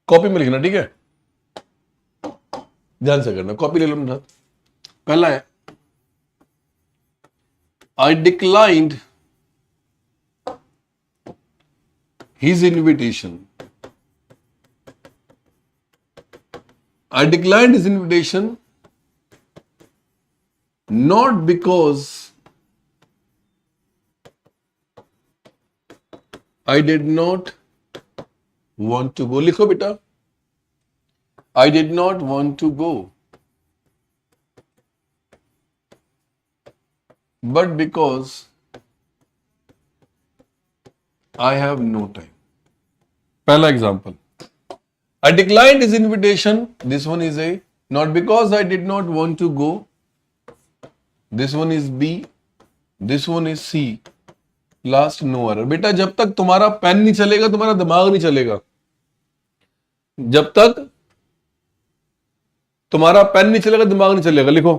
कॉपी में लिखना, ठीक है, ध्यान से करना, कॉपी ले लो मेरे साथ। पहला है, आई declined his invitation. I declined his invitation not because I did not want to go. लिखो बेटा, I did not want to go, but because I have no time. पहला example, I declined his invitation. This one is A. Not because I did not want to go. This one is B. This one is C. Last no error. बेटा जब तक तुम्हारा पेन नहीं चलेगा तुम्हारा दिमाग नहीं चलेगा। जब तक तुम्हारा पेन नहीं चलेगा दिमाग नहीं चलेगा। लिखो,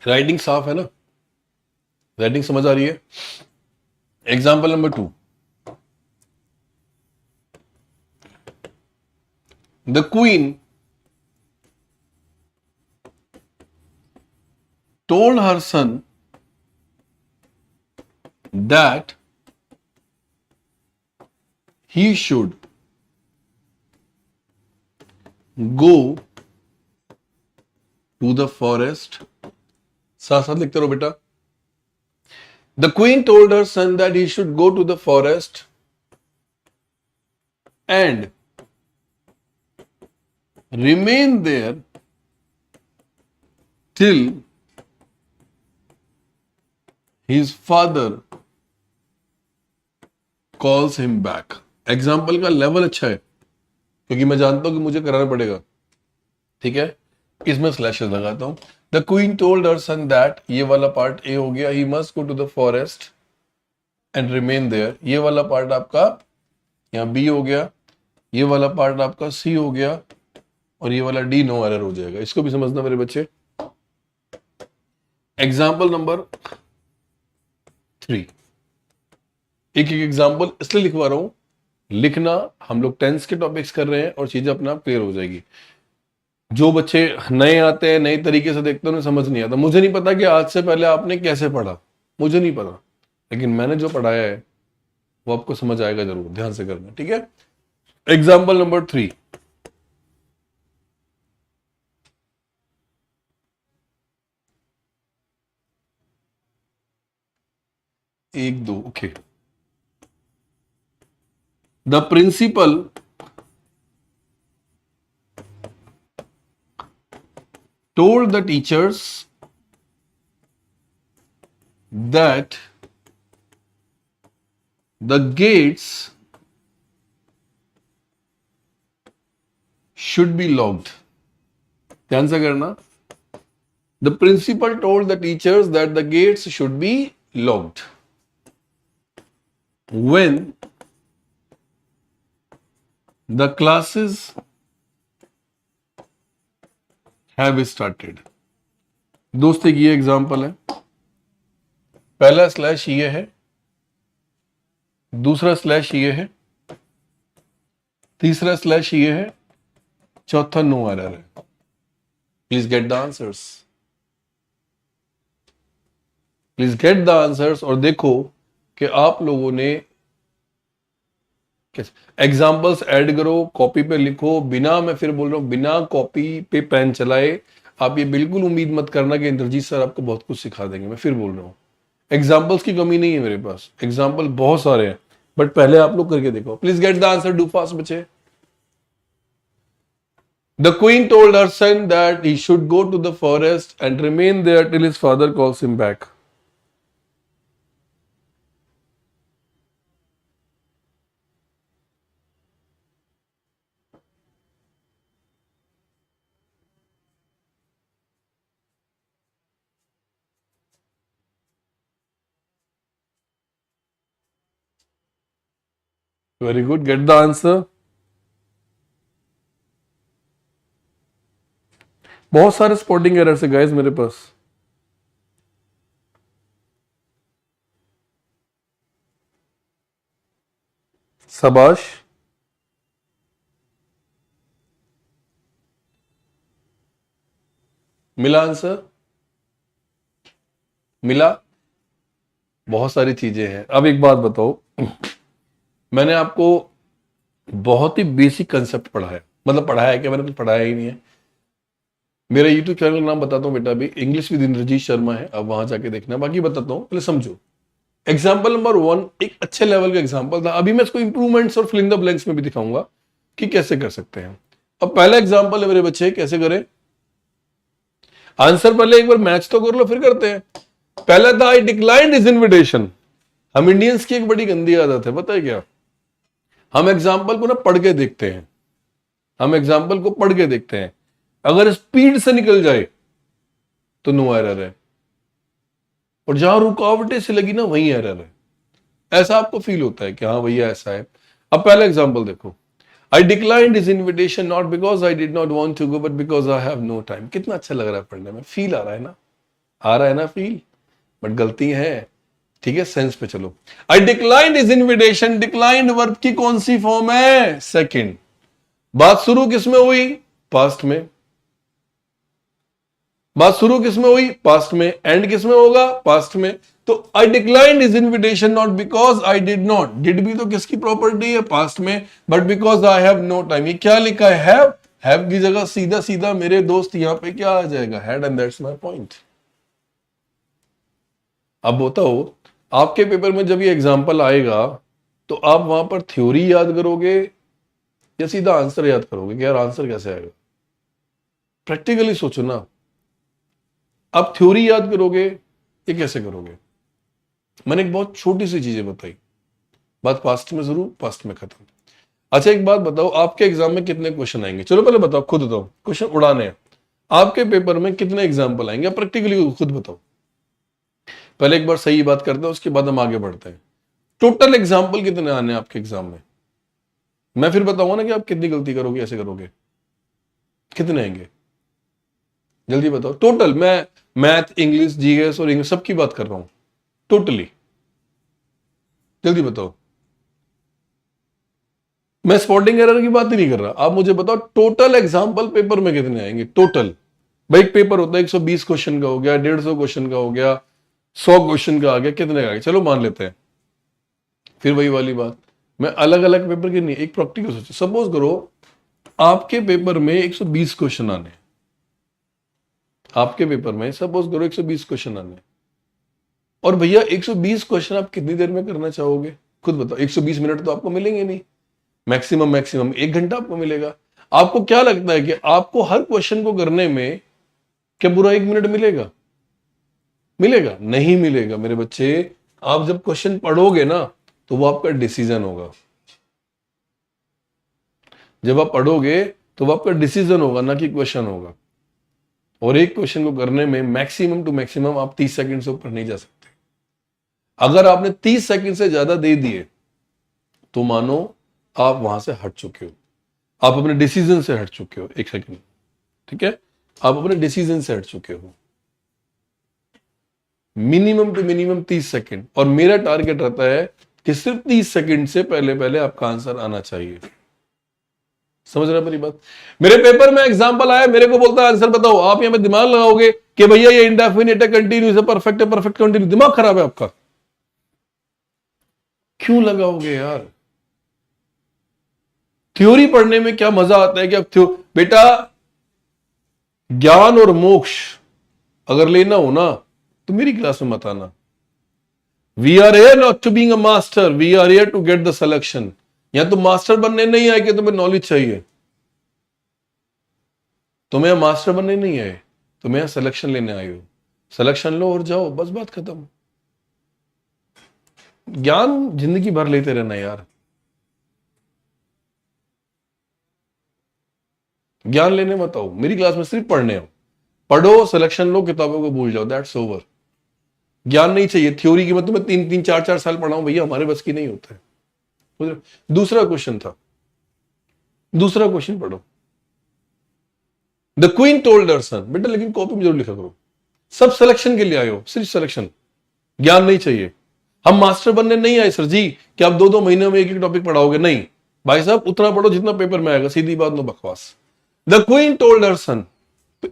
राइटिंग साफ है ना, राइटिंग समझ आ रही है। Example number 2, the queen told her son that he should go to the forest. साथ साथ लिखते रहो बेटा। The queen told her son that he should go to the forest and remain there till his father calls him back. Example का लेवल अच्छा है क्योंकि मैं जानता हूं कि मुझे कराना पड़ेगा, ठीक है, इसमें स्लैशेस लगाता हूं। The queen told her son that, ये वाला पार्ट ए हो गया, he must go to the forest and remain there, ये वाला पार्ट आपका यहाँ बी हो गया, ये वाला पार्ट आपका सी हो गया और ये वाला डी नो एरर हो जाएगा। इसको भी समझना मेरे बच्चे। एग्जाम्पल नंबर 3, एक एक एग्जाम्पल इसलिए लिखवा रहा हूं, लिखना, हम लोग टेंस के टॉपिक्स कर रहे हैं और चीजें अपने आप क्लियर हो जाएगी। जो बच्चे नए आते हैं नए तरीके से देखते हैं उन्हें समझ नहीं आता। मुझे नहीं पता कि आज से पहले आपने कैसे पढ़ा, मुझे नहीं पता, लेकिन मैंने जो पढ़ाया है वो आपको समझ आएगा जरूर, ध्यान से करना, ठीक है। एग्जाम्पल नंबर 3, एक दो, okay. The principal told the teachers that the gates should be locked. ध्यान से करना। The principal told the teachers that the gates should be locked when the classes have started. दोस्त एक ये एग्जाम्पल है, पहला स्लैश ये है, दूसरा स्लैश ये है, तीसरा स्लैश ये है, चौथा नो एरर है। Please get the answers, please get the answers. और देखो कि आप लोगों ने एग्जाम्पल्स ऐड करो, कॉपी पे लिखो, बिना, मैं फिर बोल रहा हूं, बिना कॉपी पे पेन चलाए। आप ये बिल्कुल उम्मीद मत करना कि इंद्रजीत सर आपको बहुत कुछ सिखा देंगे, मैं फिर बोल रहा हूं, एग्जाम्पल्स की कमी नहीं है मेरे पास, एग्जाम्पल बहुत सारे हैं, बट पहले आप लोग करके देखो। Please get the answer, do fast बच्चे। The queen told her son that he should go to the forest and remain there till his father calls him back. Very good, get the answer. बहुत सारे स्पॉटिंग एरर्स है गाइस मेरे पास। शाबाश। मिला आंसर? मिला? बहुत सारी चीजें हैं। अब एक बात बताओ, मैंने आपको बहुत ही बेसिक कंसेप्ट पढ़ाया, मतलब पढ़ाया क्या, मैंने कुछ पढ़ाया ही नहीं है। मेरा यूट्यूब चैनल का नाम बताता हूँ बेटा, अभी इंग्लिश विद इंद्रजीत शर्मा है, अब वहां जाके देखना। बाकी बताता हूँ, पहले समझो। एग्जाम्पल नंबर 1 एक अच्छे लेवल का एग्जाम्पल था, अभी मैं इसको इंप्रूवमेंट्स और फिल इन द ब्लैंक्स में भी दिखाऊंगा कि कैसे कर सकते हैं। अब पहला एग्जाम्पल है मेरे बच्चे, कैसे करें। आंसर पहले एक बार मैच तो कर लो, फिर करते हैं। पहला था, आई डिक्लाइंड हिज इनविटेशन। हम इंडियंस की एक बड़ी गंदी आदत है, पता है क्या, हम एग्जाम्पल को ना पढ़ के देखते हैं। हम एग्जाम्पल को पढ़ के देखते हैं, अगर स्पीड से निकल जाए तो नो एरर है, और जहां रुकावटें से लगी ना वहीं एरर है। ऐसा आपको फील होता है कि हाँ भैया ऐसा है। अब पहला एग्जाम्पल देखो, I declined his invitation not because I did not want to go but because I have no time. कितना अच्छा लग रहा है पढ़ने में, फील आ रहा है ना, आ रहा है ना फील, बट गलती है। ठीक है, सेंस पे चलो। I declined his invitation, declined verb की कौन सी फॉर्म है, सेकंड। बात शुरू किसमें हुई, पास्ट में। बात शुरू किसमें हुई, पास्ट में। एंड किसमें होगा, पास्ट में। तो I declined his invitation not because I did not, did भी तो किसकी प्रॉपर्टी है, पास्ट में, but because I have no time. ये क्या लिखा है, हैव की जगह सीधा सीधा मेरे दोस्त यहां पे क्या आ जाएगा, had, and that's my point. अब बताओ, आपके पेपर में जब ये एग्जाम्पल आएगा तो आप वहां पर थ्योरी याद करोगे या सीधा आंसर याद करोगे कि यार आंसर कैसे आएगा। प्रैक्टिकली सोचो ना, आप थ्योरी याद करोगे ये कैसे करोगे। मैंने एक बहुत छोटी सी चीजें बताई, बात पास्ट में जरूर, पास्ट में खत्म। अच्छा एक बात बताओ, आपके एग्जाम में कितने क्वेश्चन आएंगे, चलो पहले बताओ, खुद बताओ, क्वेश्चन उड़ाने हैं। आपके पेपर में कितने एग्जाम्पल आएंगे, प्रैक्टिकली खुद बताओ। पहले एक बार सही बात करते हैं, उसके बाद हम आगे बढ़ते हैं। टोटल एग्जाम्पल कितने आने हैं आपके एग्जाम में, मैं फिर बताऊंगा ना कि आप कितनी गलती करोगे, ऐसे करोगे। कितने आएंगे जल्दी बताओ टोटल। मैं मैथ, इंग्लिश, जीएस और इंग्लिश सबकी बात कर रहा हूं, टोटली जल्दी बताओ। मैं स्पॉटिंग एरर की बात ही नहीं कर रहा, आप मुझे बताओ टोटल एग्जाम्पल पेपर में कितने आएंगे टोटल। भाई एक पेपर होता है 120 क्वेश्चन का हो गया, 150 क्वेश्चन का हो गया, 100 क्वेश्चन का आ गया, कितने आ गए, चलो मान लेते हैं। फिर वही वाली बात, मैं अलग अलग पेपर की नहीं, एक प्रैक्टिकल सोचो। सपोज करो आपके पेपर में 120 क्वेश्चन आने, आपके पेपर में सपोज करो 120 क्वेश्चन आने, और भैया 120 क्वेश्चन आप कितनी देर में करना चाहोगे, खुद बताओ। 120 मिनट तो आपको मिलेंगे नहीं, मैक्सिमम मैक्सिमम 1 घंटा आपको मिलेगा। आपको क्या लगता है कि आपको हर क्वेश्चन को करने में क्या पूरा 1 मिनट मिलेगा, मिलेगा नहीं मिलेगा मेरे बच्चे। आप जब क्वेश्चन पढ़ोगे ना तो वो आपका डिसीजन होगा, जब आप पढ़ोगे तो वो आपका डिसीजन होगा ना कि क्वेश्चन होगा। और एक क्वेश्चन को करने में मैक्सिमम टू मैक्सिमम आप 30 सेकंड से ऊपर नहीं जा सकते। अगर आपने 30 सेकंड से ज्यादा दे दिए तो मानो आप वहां से हट चुके हो, आप अपने डिसीजन से हट चुके हो। एक सेकंड, ठीक है, आप अपने डिसीजन से हट चुके हो। मिनिमम टू मिनिमम 30 सेकंड, और मेरा टारगेट रहता है कि सिर्फ 30 सेकंड से पहले पहले आपका आंसर आना चाहिए। समझ रहे मेरी बात। मेरे पेपर में एग्जांपल आया, मेरे को बोलता है आंसर बताओ, आप यहां पे दिमाग लगाओगे कि भैया ये इंडेफिनिट है, कंटीन्यूअस है, परफेक्ट है, परफेक्ट कंटीन्यू, दिमाग खराब है आपका। क्यों लगाओगे यार, थ्योरी पढ़ने में क्या मजा आता है कि आप बेटा ज्ञान और मोक्ष अगर लेना हो ना तो मेरी क्लास में मत आना। We are here not to being a master, we are here to get the selection. यहां तो मास्टर बनने नहीं आए कि तुम्हें नॉलेज चाहिए, तुम्हें मास्टर बनने नहीं आए, तुम्हें सिलेक्शन लेने आए हो। सिलेक्शन लो और जाओ, बस बात खत्म। ज्ञान जिंदगी भर लेते रहना यार, ज्ञान लेने मत आओ मेरी क्लास में, सिर्फ पढ़ने आओ। पढ़ो, सिलेक्शन लो, किताबों को भूल जाओ, दैट्स ओवर। ज्ञान नहीं चाहिए, थ्योरी की मैं तुम्हें 3-3 4-4 साल पढ़ाऊं भैया, हमारे बस की नहीं होता है। दूसरा क्वेश्चन था, दूसरा क्वेश्चन पढ़ो। द क्वीन टोल्ड हर सन, बेटा लेकिन कॉपी में जरूर लिखा करो, सब सिलेक्शन के लिए आए हो, सिर्फ सिलेक्शन, ज्ञान नहीं चाहिए। हम मास्टर बनने नहीं आए सर जी कि आप 2-2 महीने में एक एक टॉपिक पढ़ाओगे, नहीं भाई साहब, उतना पढ़ो जितना पेपर में आएगा, सीधी बात, नो बकवास। The queen told her son,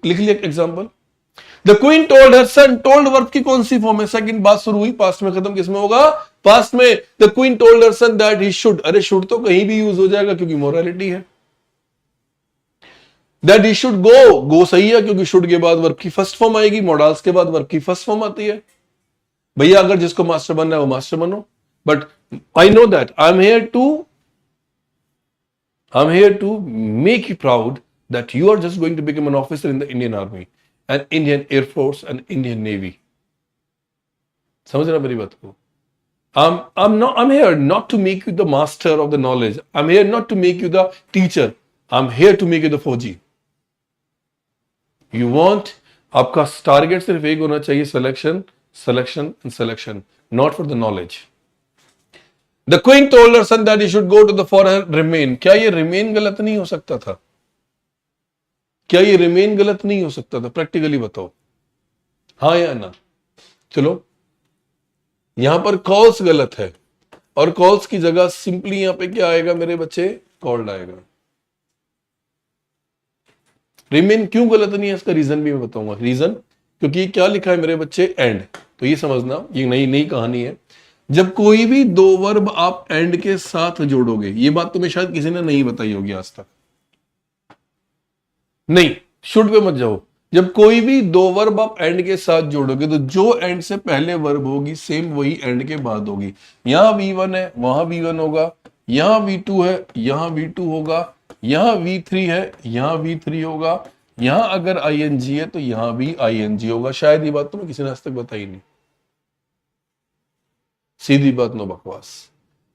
लिख लिया example. The queen told her son, told verb की कौन सी फॉर्म है? सेकंड, बात शुरू हुई, पास्ट में खत्म किसमें होगा? पास्ट में। The queen told her son that he should, अरे शुड तो कहीं भी यूज हो जाएगा क्योंकि मोरालिटी है। दैट ही शुड गो, गो सही है क्योंकि शुड के बाद वर्ब की फर्स्ट फॉर्म आएगी, मॉडल्स के बाद वर्ब की फर्स्ट फॉर्म आती है। भैया अगर जिसको मास्टर बनना है वो मास्टर बनो, but I know that I am here to make you proud that you are just going to become an officer in the Indian Army, an Indian Air Force, an Indian Navy. समझ रहा मेरी बात को? I'm here not to make you the master of the knowledge. I'm here not to make you the teacher. I'm here to make you the Fauji. You want, आपका टारगेट सिर्फ एक होना चाहिए, selection, selection and selection, not for the knowledge. The queen told her son that he should go to the foreign remain. क्या ये remain गलत नहीं हो सकता था? क्या ये रिमेन गलत नहीं हो सकता था? प्रैक्टिकली बताओ, हाँ या ना? चलो, यहां पर कॉल्स गलत है और कॉल्स की जगह सिंपली यहां पे क्या आएगा मेरे बच्चे? कॉल्ड आएगा। रिमेन क्यों गलत नहीं है इसका रीजन भी मैं बताऊंगा। रीजन, क्योंकि क्या लिखा है मेरे बच्चे? एंड। तो ये समझना, ये नई कहानी है। जब कोई भी दो वर्ब आप एंड के साथ जोड़ोगे, ये बात तुम्हें शायद किसी ने नहीं बताई होगी आज तक, नहीं शुड पे मत जाओ। जब कोई भी दो वर्ब आप एंड के साथ जोड़ोगे तो जो एंड से पहले वर्ब होगी सेम वही एंड के बाद होगी। यहां V1 है, वहां V1 होगा, यहां V2 है, यहां V2 होगा, यहां V3 है, यहां V3 होगा, यहां अगर ING है तो यहां भी ING होगा। शायद ये बात तुम्हें किसी ने आज तक बताई नहीं। सीधी बात, नो बकवास।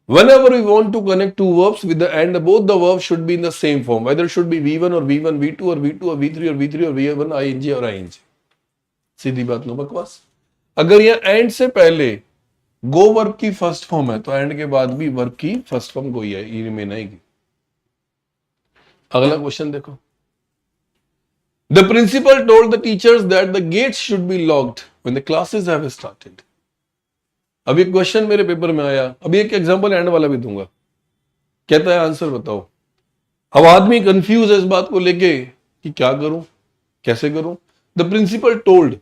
Whenever we want to connect two verbs with the end, both the verbs should be in the same form. Whether it should be V1 or V1, V2 or V2 or V3 or V3 or V1, ING और ING. सीधी बात, नो बकवास। अगर यह एंड से पहले गो वर्ब की फर्स्ट फॉर्म है तो एंड के बाद भी वर्ब की फर्स्ट फॉर्म को ही रिमेन आएगी। अगला क्वेश्चन देखो। The principal told the teachers that the gates should be locked when the classes have started. अब एक क्वेश्चन मेरे पेपर में आया, अभी एक एग्जांपल एंड वाला भी दूंगा, कहता है आंसर बताओ। अब आदमी कंफ्यूज है इस बात को लेके कि क्या करूं, कैसे करूं। The principal told,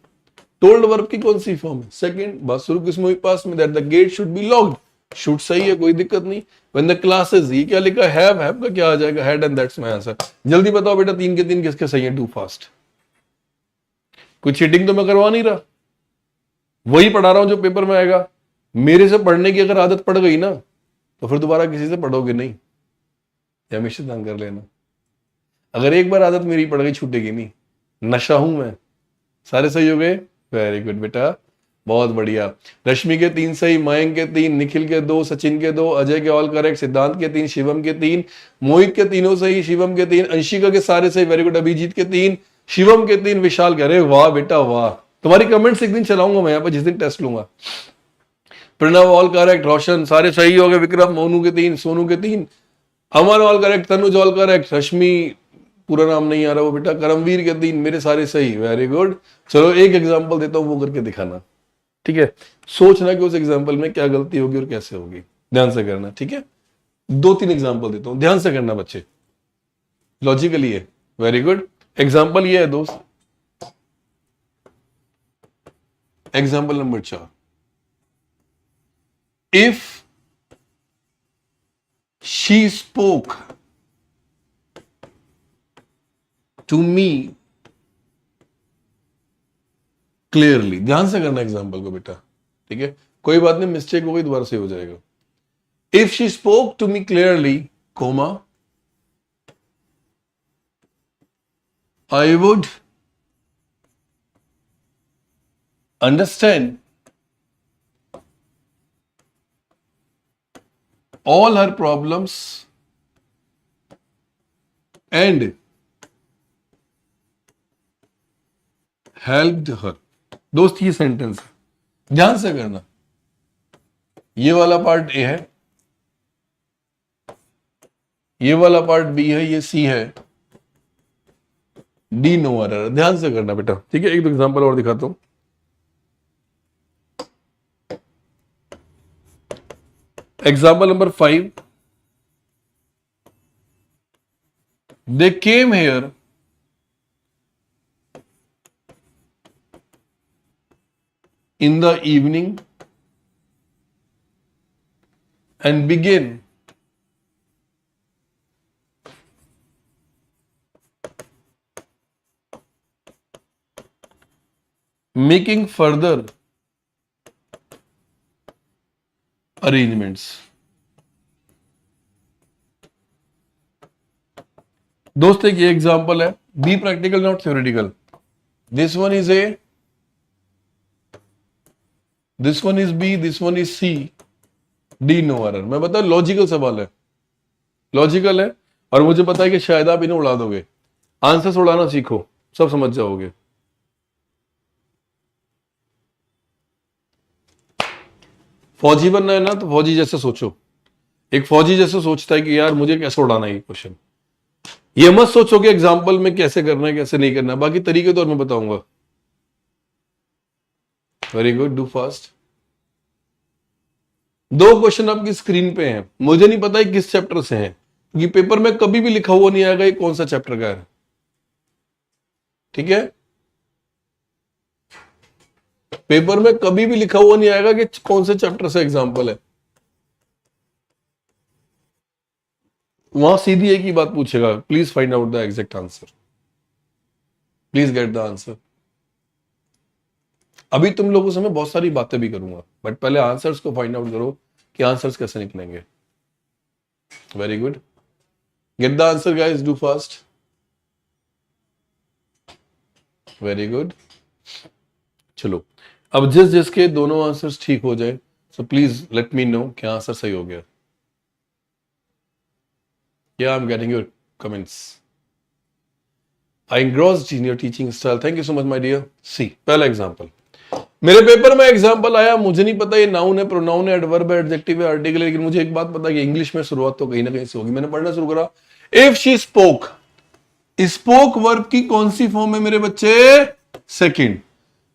told verb की कौन सी फॉर्म है? सेकंड, बात शुरू किसमें हुई? पास में। That the gate should be locked, should सही है, कोई दिक्कत नहीं। व्हेन द क्लासेस, ये क्या लिखा? हैव का क्या आ जाएगा? Had, and that's my answer. जल्दी बताओ बेटा, 3 के 3 किसके सही है? To fast. कोई चीटिंग तो मैं करवा नहीं रहा, वही पढ़ा रहा हूं जो पेपर में आएगा। मेरे से पढ़ने की अगर आदत पड़ गई ना तो फिर दोबारा किसी से पढ़ोगे नहीं, हमेशा ध्यान कर लेना। अगर एक बार आदत मेरी पड़ गई छूटेगी नहीं, नशा हूं मैं। सारे सही हो गए? वेरी गुड बेटा, बहुत बढ़िया। रश्मि के 3 सही, मयंक के 3, निखिल के 2, सचिन के 2, अजय के ऑल करेक्ट, सिद्धांत के 3, शिवम के 3, मोहित के तीनों सही, शिवम के 3, अंशिका के सारे सही, वेरी गुड। अभिजीत के 3, शिवम के 3, विशाल कह रहे वाह बेटा वाह। तुम्हारी कमेंट्स एक दिन चलाऊंगा मैं यहाँ पर, जिस दिन टेस्ट लूंगा। प्रणव ऑल करेक्ट, रोशन सारे सही हो गए, विक्रम, मोनू के 3, सोनू के 3, Aman all correct, Tanuj all correct, Rashmi पूरा नाम नहीं आ रहा वो बेटा, करमवीर के 3, मेरे सारे सही, वेरी गुड। चलो एक एग्जांपल देता हूं, वो करके दिखाना, ठीक है? सोचना कि उस एग्जांपल में क्या गलती होगी और कैसे होगी, ध्यान से करना, ठीक है? 2-3 एग्जांपल देता हूं, ध्यान से करना बच्चे, लॉजिकली है। Very good. एग्जांपल ये है दोस्त, example number 4। If she spoke to me clearly, ध्यान से करना एग्जाम्पल को बेटा, ठीक है? कोई बात नहीं, मिस्टेक हो गई दोबारा से हो जाएगा। If she spoke to me clearly, comma, I would understand all her problems and helped her. दोस्त ये सेंटेंस है, ध्यान से करना। ये वाला पार्ट ए है, ये वाला पार्ट बी है, ये सी है, डी नो एरर। ध्यान से करना बेटा, ठीक है। एक दो एग्जांपल और दिखाता हूं। Example number 5, they came here in the evening and begin making further arrangements। दोस्त एक ये एग्जांपल है, be practical not theoretical. This one is A, this one is B, this one is C, D no error. मैं बता, लॉजिकल सवाल है, लॉजिकल है, और मुझे पता है कि शायद आप इन्हें उड़ा दोगे। आंसर्स उड़ाना सीखो, सब समझ जाओगे। फौजी बनना है ना, तो फौजी जैसे सोचो। एक फौजी जैसे सोचता है कि यार मुझे कैसे उड़ाना है ये क्वेश्चन। ये मत सोचो कि एग्जाम्पल में कैसे करना है कैसे नहीं करना, बाकी तरीके तो और मैं बताऊंगा। Very good, do fast. दो क्वेश्चन आपकी स्क्रीन पे हैं, मुझे नहीं पता किस चैप्टर से हैं, क्योंकि पेपर में कभी भी लिखा हुआ नहीं आएगा ये कौन सा चैप्टर का है, ठीक है। पेपर में कभी भी लिखा हुआ नहीं आएगा कि कौन से चैप्टर से एग्जाम्पल है। वहां सीधी एक ही बात पूछेगा, please find out the exact answer, please get the answer. अभी तुम लोगों से मैं बहुत सारी बातें भी करूंगा, बट पहले आंसर्स को फाइंड आउट करो कि आंसर्स कैसे निकलेंगे। Very good, get the answer guys, do fast. Very good, चलो अब जिस जिसके दोनों आंसर्स ठीक हो जाए, so please let me know क्या आंसर सही हो गया। Yeah, I'm getting your comments. I engrossed in your teaching style. Thank you so much, my dear. See, पहला एग्जाम्पल मेरे पेपर में एग्जाम्पल आया, मुझे नहीं पता ये नाउन है, प्रोनाउन है, एडवर्ब है, एडजेक्टिव है, आर्टिकल है, लेकिन मुझे एक बात पता कि इंग्लिश में शुरुआत तो कहीं ना कहीं से होगी। मैंने पढ़ना शुरू करा, if she spoke, spoke verb की कौन सी फॉर्म है मेरे बच्चे? सेकंड।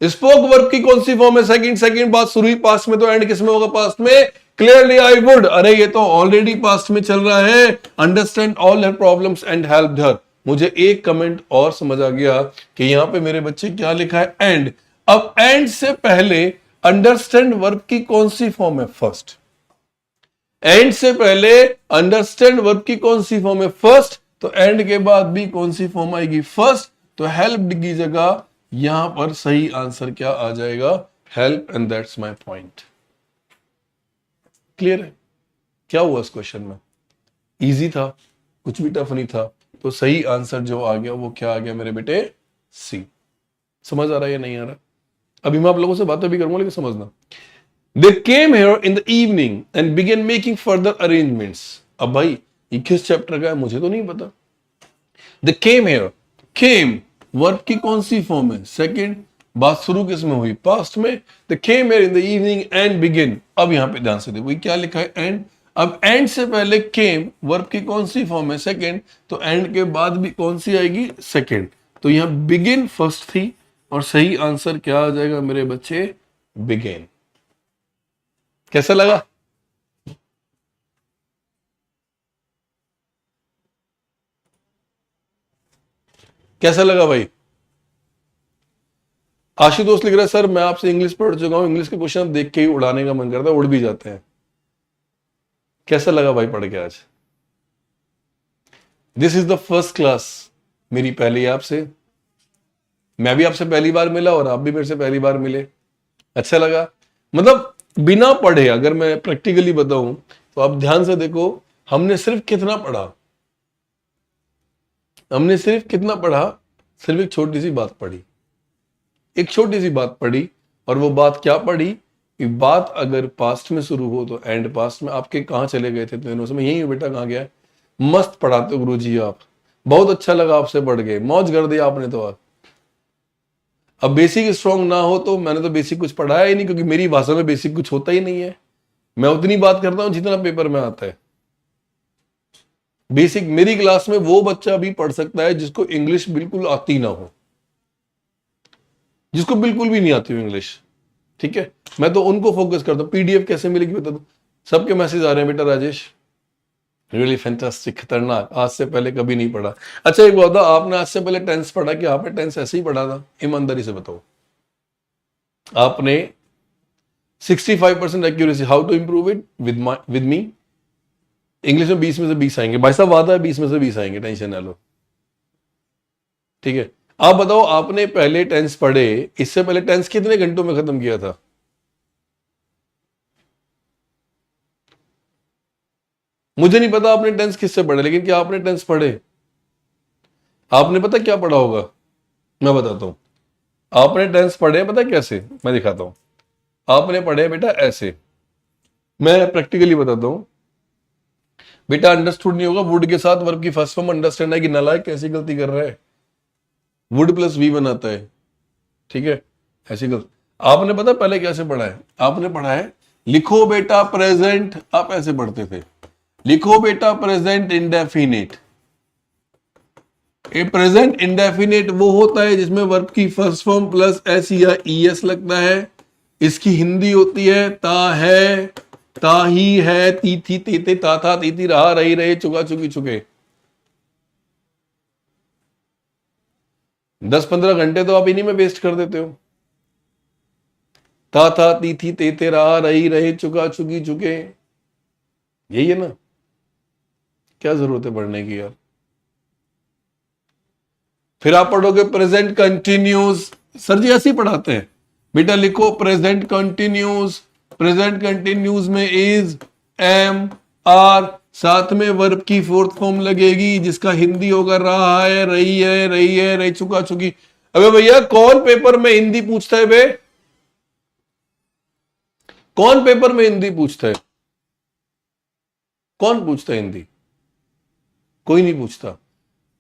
स्पोक वर्ब की कौन सी फॉर्म है? सेकंड। सेकंड बात शुरू हुई पास्ट में, तो एंड किस में होगा? पास्ट में। क्लियरली आई वुड, अरे ये तो ऑलरेडी पास्ट में चल रहा है। Understand all her problems and help her. मुझे एक कमेंट और समझ आ गया कि यहां पे मेरे बच्चे क्या लिखा है? एंड। अब एंड से पहले अंडरस्टैंड वर्ब की कौन सी फॉर्म है? फर्स्ट। एंड से पहले अंडरस्टैंड वर्ब की कौन सी फॉर्म है? फर्स्ट। तो एंड के बाद भी कौन सी फॉर्म आएगी? फर्स्ट। तो हेल्प की जगह यहां पर सही आंसर क्या आ जाएगा? Help, and that's my point. Clear है? क्या हुआ इस क्वेश्चन में? इजी था, कुछ भी टफ नहीं था, तो सही आंसर जो आ गया वो क्या आ गया मेरे बेटे? सी। समझ आ रहा है या नहीं आ रहा? अभी मैं आप लोगों से बातें भी करूंगा, लेकिन समझना। They came here in the evening and began making further arrangements. अब भाई ये किस चैप्टर का है मुझे तो नहीं पता। They came here, came verb की कौन सी फॉर्म है? सेकंड। बात शुरू किस में हुई? पास्ट में। They came here in the evening and begin। अब यहां पे ध्यान से देखो, क्या लिखा है? एंड। अब एंड से पहले came वर्ब की कौन सी फॉर्म है? सेकंड। तो एंड के बाद भी कौन सी आएगी? सेकंड। तो यहां बिगिन फर्स्ट थी, और सही आंसर क्या आ जाएगा मेरे बच्चे? बिगेन। कैसा लगा? कैसा लगा भाई? आशुतोष लिख रहा है, सर मैं आपसे इंग्लिश पढ़ चुका हूं, इंग्लिश के क्वेश्चन देख के ही उड़ाने का मन करता है, उड़ भी जाते हैं। कैसा लगा भाई पढ़ के आज? This is the first class मेरी पहली आपसे। मैं भी आपसे पहली बार मिला और आप भी मेरे से पहली बार मिले। अच्छा लगा? मतलब बिना पढ़े, अगर मैं प्रैक्टिकली बताऊं तो आप ध्यान से देखो, हमने सिर्फ कितना पढ़ा? हमने सिर्फ कितना पढ़ा? सिर्फ एक छोटी सी बात पढ़ी, एक छोटी सी बात पढ़ी। और वो बात क्या पढ़ी? कि बात अगर पास्ट में शुरू हो तो एंड पास्ट में। आपके कहां चले गए थे दोनों से? मैं यही हूं बेटा, कहां गया? मस्त पढ़ाते हो गुरुजी आप, बहुत अच्छा लगा आपसे पढ़ के, मौज कर दिया आपने तो। अब बेसिक स्ट्रॉन्ग ना हो तो, मैंने तो बेसिक कुछ पढ़ाया ही नहीं, क्योंकि मेरी भाषा में बेसिक कुछ होता ही नहीं है। मैं उतनी बात करता हूं जितना पेपर में आता है। बेसिक मेरी क्लास में वो बच्चा भी पढ़ सकता है जिसको इंग्लिश बिल्कुल आती ना हो, जिसको बिल्कुल भी नहीं आती हो इंग्लिश, ठीक है। मैं तो उनको फोकस करता हूं। पीडीएफ कैसे मिलेगी बता दो। सबके मैसेज आ रहे हैं, बेटा राजेश रियली फैंटास्टिक, खतरनाक, आज से पहले कभी नहीं पढ़ा। अच्छा एक बात, आपने आज से पहले टेंस पढ़ा कि आपने टेंस ऐसे ही पढ़ा था? ईमानदारी से बताओ। आपने 65% accuracy, how to improve it with me. English में 20 में से 20 आएंगे भाई साहब, वादा है 20 में से 20 आएंगे, टेंशन ना लो, ठीक है। आप बताओ, आपने पहले टेंस पढ़े, इससे पहले टेंस कितने घंटों में खत्म किया था? मुझे नहीं पता आपने टेंस किससे पढ़े, लेकिन क्या आपने टेंस पढ़े? आपने पता क्या पढ़ा होगा, मैं बताता हूं। आपने टेंस पढ़े पता कैसे, मैं दिखाता हूं। आपने पढ़े बेटा ऐसे, मैं प्रैक्टिकली बताता हूं। बेटा अंडरस्टूड नहीं होगा, वुड के साथ वर्ब की फर्स्ट फॉर्म अंडरस्टैंड है कि नालायक कैसी गलती कर रहा है, वुड प्लस वी बनाता है, ठीक है। ऐसी गलती आपने पता पहले कैसे पढ़ा है? आपने पढ़ा है लिखो बेटा प्रेजेंट, आप ऐसे पढ़ते थे, लिखो बेटा प्रेजेंट इंडेफिनिट। ए प्रेजेंट इंडेफिनिट वो होता है जिसमें वर्ब की फर्स्ट फॉर्म प्लस एस या ईएस लगता है। इसकी हिंदी होती है ता है, ता ही है, ती थी तीते, ता था तीती, रहा रही रहे, चुका चुकी चुके। 10-15 घंटे तो आप इन्हीं में वेस्ट कर देते हो। ता था ती थी तेते, रहा रही रहे, चुका चुकी चुके, यही है ना। क्या जरूरत है पढ़ने की यार। फिर आप पढ़ोगे प्रेजेंट कंटिन्यूस, सर जी ऐसे ही पढ़ाते हैं। बेटा लिखो प्रेजेंट कंटिन्यूस, प्रेजेंट कंटिन्यूस में इज, एम, आर, साथ में वर्ब की फोर्थ फॉर्म लगेगी जिसका हिंदी होगा रहा है, रही है, रही है, रही, चुका चुकी। अबे भैया कौन पेपर में हिंदी पूछता है बे? कौन पेपर में हिंदी पूछता है? कौन पूछता है हिंदी? कोई नहीं पूछता।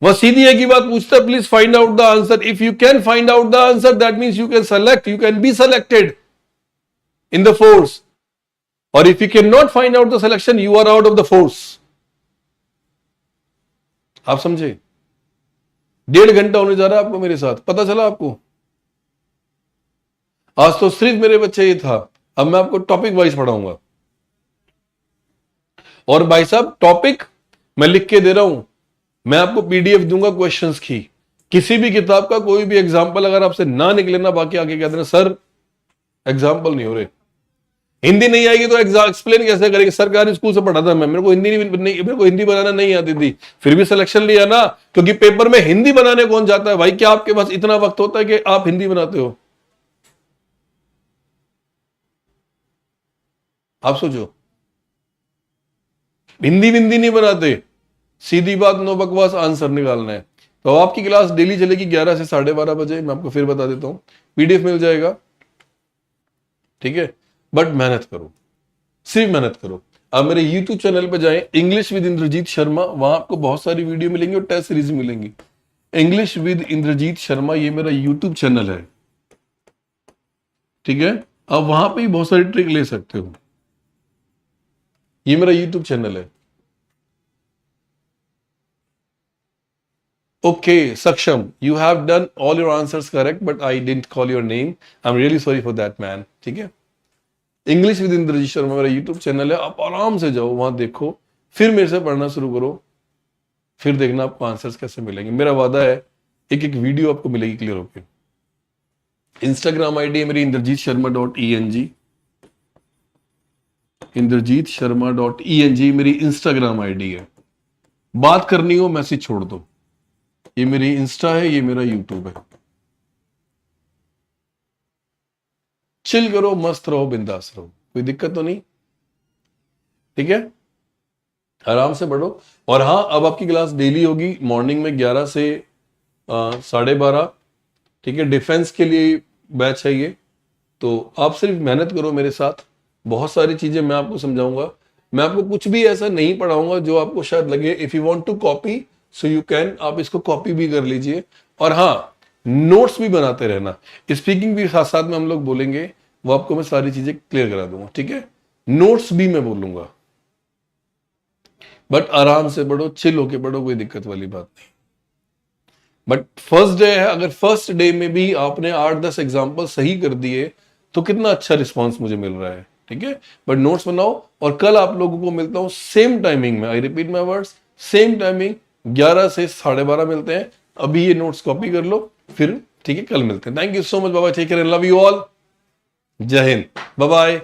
वह सीधी एक ही बात पूछता है, please find out the answer. If you can find out the answer that means you can select, you can be selected in the force, और if you can not find out the selection you are out of the force. आप समझे? 1.5 घंटा होने जा रहा है आपको मेरे साथ, पता चला आपको? आज तो सिर्फ मेरे बच्चे ये था, अब मैं आपको टॉपिक वाइज पढ़ाऊंगा। और भाई साहब टॉपिक मैं लिख के दे रहा हूं, मैं आपको पीडीएफ दूंगा क्वेश्चंस की, किसी भी किताब का कोई भी एग्जांपल अगर आपसे ना निकले ना, बाकी आगे कह देना सर एग्जांपल नहीं हो रहे। हिंदी नहीं आएगी तो एक्सप्लेन कैसे करेंगे? सरकारी स्कूल से पढ़ा था मैं, मेरे को हिंदी नहीं, मेरे को हिंदी बनाना नहीं आती थी, फिर भी सिलेक्शन लिया ना, क्योंकि पेपर में हिंदी बनाने कौन जाता है भाई? क्या आपके पास इतना वक्त होता है कि आप हिंदी बनाते हो? आप सोचो, हिंदी विंदी नहीं बनाते, सीधी बात नो बकवास, आंसर निकालना है। तो आपकी क्लास डेली चलेगी 11 से 12:30 बजे, मैं आपको फिर बता देता हूं, पीडीएफ मिल जाएगा, ठीक है। बट मेहनत करो, सिर्फ मेहनत करो। आप मेरे यूट्यूब चैनल पर जाएं, इंग्लिश विद इंद्रजीत शर्मा, वहां आपको बहुत सारी वीडियो मिलेंगी और टेस्ट सीरीज मिलेंगी। इंग्लिश विद इंद्रजीत शर्मा ये मेरा यूट्यूब चैनल है, ठीक है। आप वहां पे ही बहुत सारी ट्रिक ले सकते हो, ये मेरा यूट्यूब चैनल है। Okay, Saksham, you have done all your answers correct, but I didn't call your name. I'm really sorry for that, man. ठीक है। इंग्लिश विद इंद्रजीत शर्मा मेरा यूट्यूब चैनल है, आप आराम से जाओ वहां देखो, फिर मेरे से पढ़ना शुरू करो, फिर देखना आपको आंसर्स कैसे मिलेंगे। मेरा वादा है एक एक वीडियो आपको मिलेगी क्लियर होके। इंस्टाग्राम आईडी है मेरी indrajitSharma.eng, indrajitSharma.eng मेरी इंस्टाग्राम आईडी है। बात करनी हो मैसेज छोड़ दो, ये मेरी इंस्टा है, ये मेरा यूट्यूब है। चिल करो, मस्त रहो, बिंदास रहो, कोई दिक्कत तो नहीं, ठीक है। आराम से पढ़ो। और हाँ, अब आपकी क्लास डेली होगी मॉर्निंग में 11 से 12:30, ठीक है। डिफेंस के लिए बैच है ये, तो आप सिर्फ मेहनत करो मेरे साथ, बहुत सारी चीजें मैं आपको समझाऊंगा। मैं आपको कुछ भी ऐसा नहीं पढ़ाऊंगा जो आपको शायद लगे if you want to copy so you can, आप इसको कॉपी भी कर लीजिए। और हाँ, नोट्स भी बनाते रहना, स्पीकिंग भी साथ साथ में हम लोग बोलेंगे, वो आपको मैं सारी चीजें क्लियर करा दूंगा, ठीक है। नोट्स भी मैं बोलूंगा, बट आराम से पढ़ो, चिल होके पढ़ो, कोई दिक्कत वाली बात नहीं। बट फर्स्ट डे है, अगर फर्स्ट डे में भी आपने 8-10 एग्जाम्पल सही कर दिए तो कितना अच्छा रिस्पॉन्स मुझे मिल रहा है, ठीक है। बट नोट्स बनाओ, और कल आप लोगों को मिलता हूं सेम टाइमिंग में, I repeat my words, same timing 11 से 12:30 मिलते हैं। अभी ये नोट्स कॉपी कर लो, फिर ठीक है कल मिलते हैं। Thank you so much, bye bye, take care, love you all, जय हिंद, बाय बाय।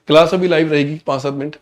क्लास अभी लाइव रहेगी 5-7 मिनट।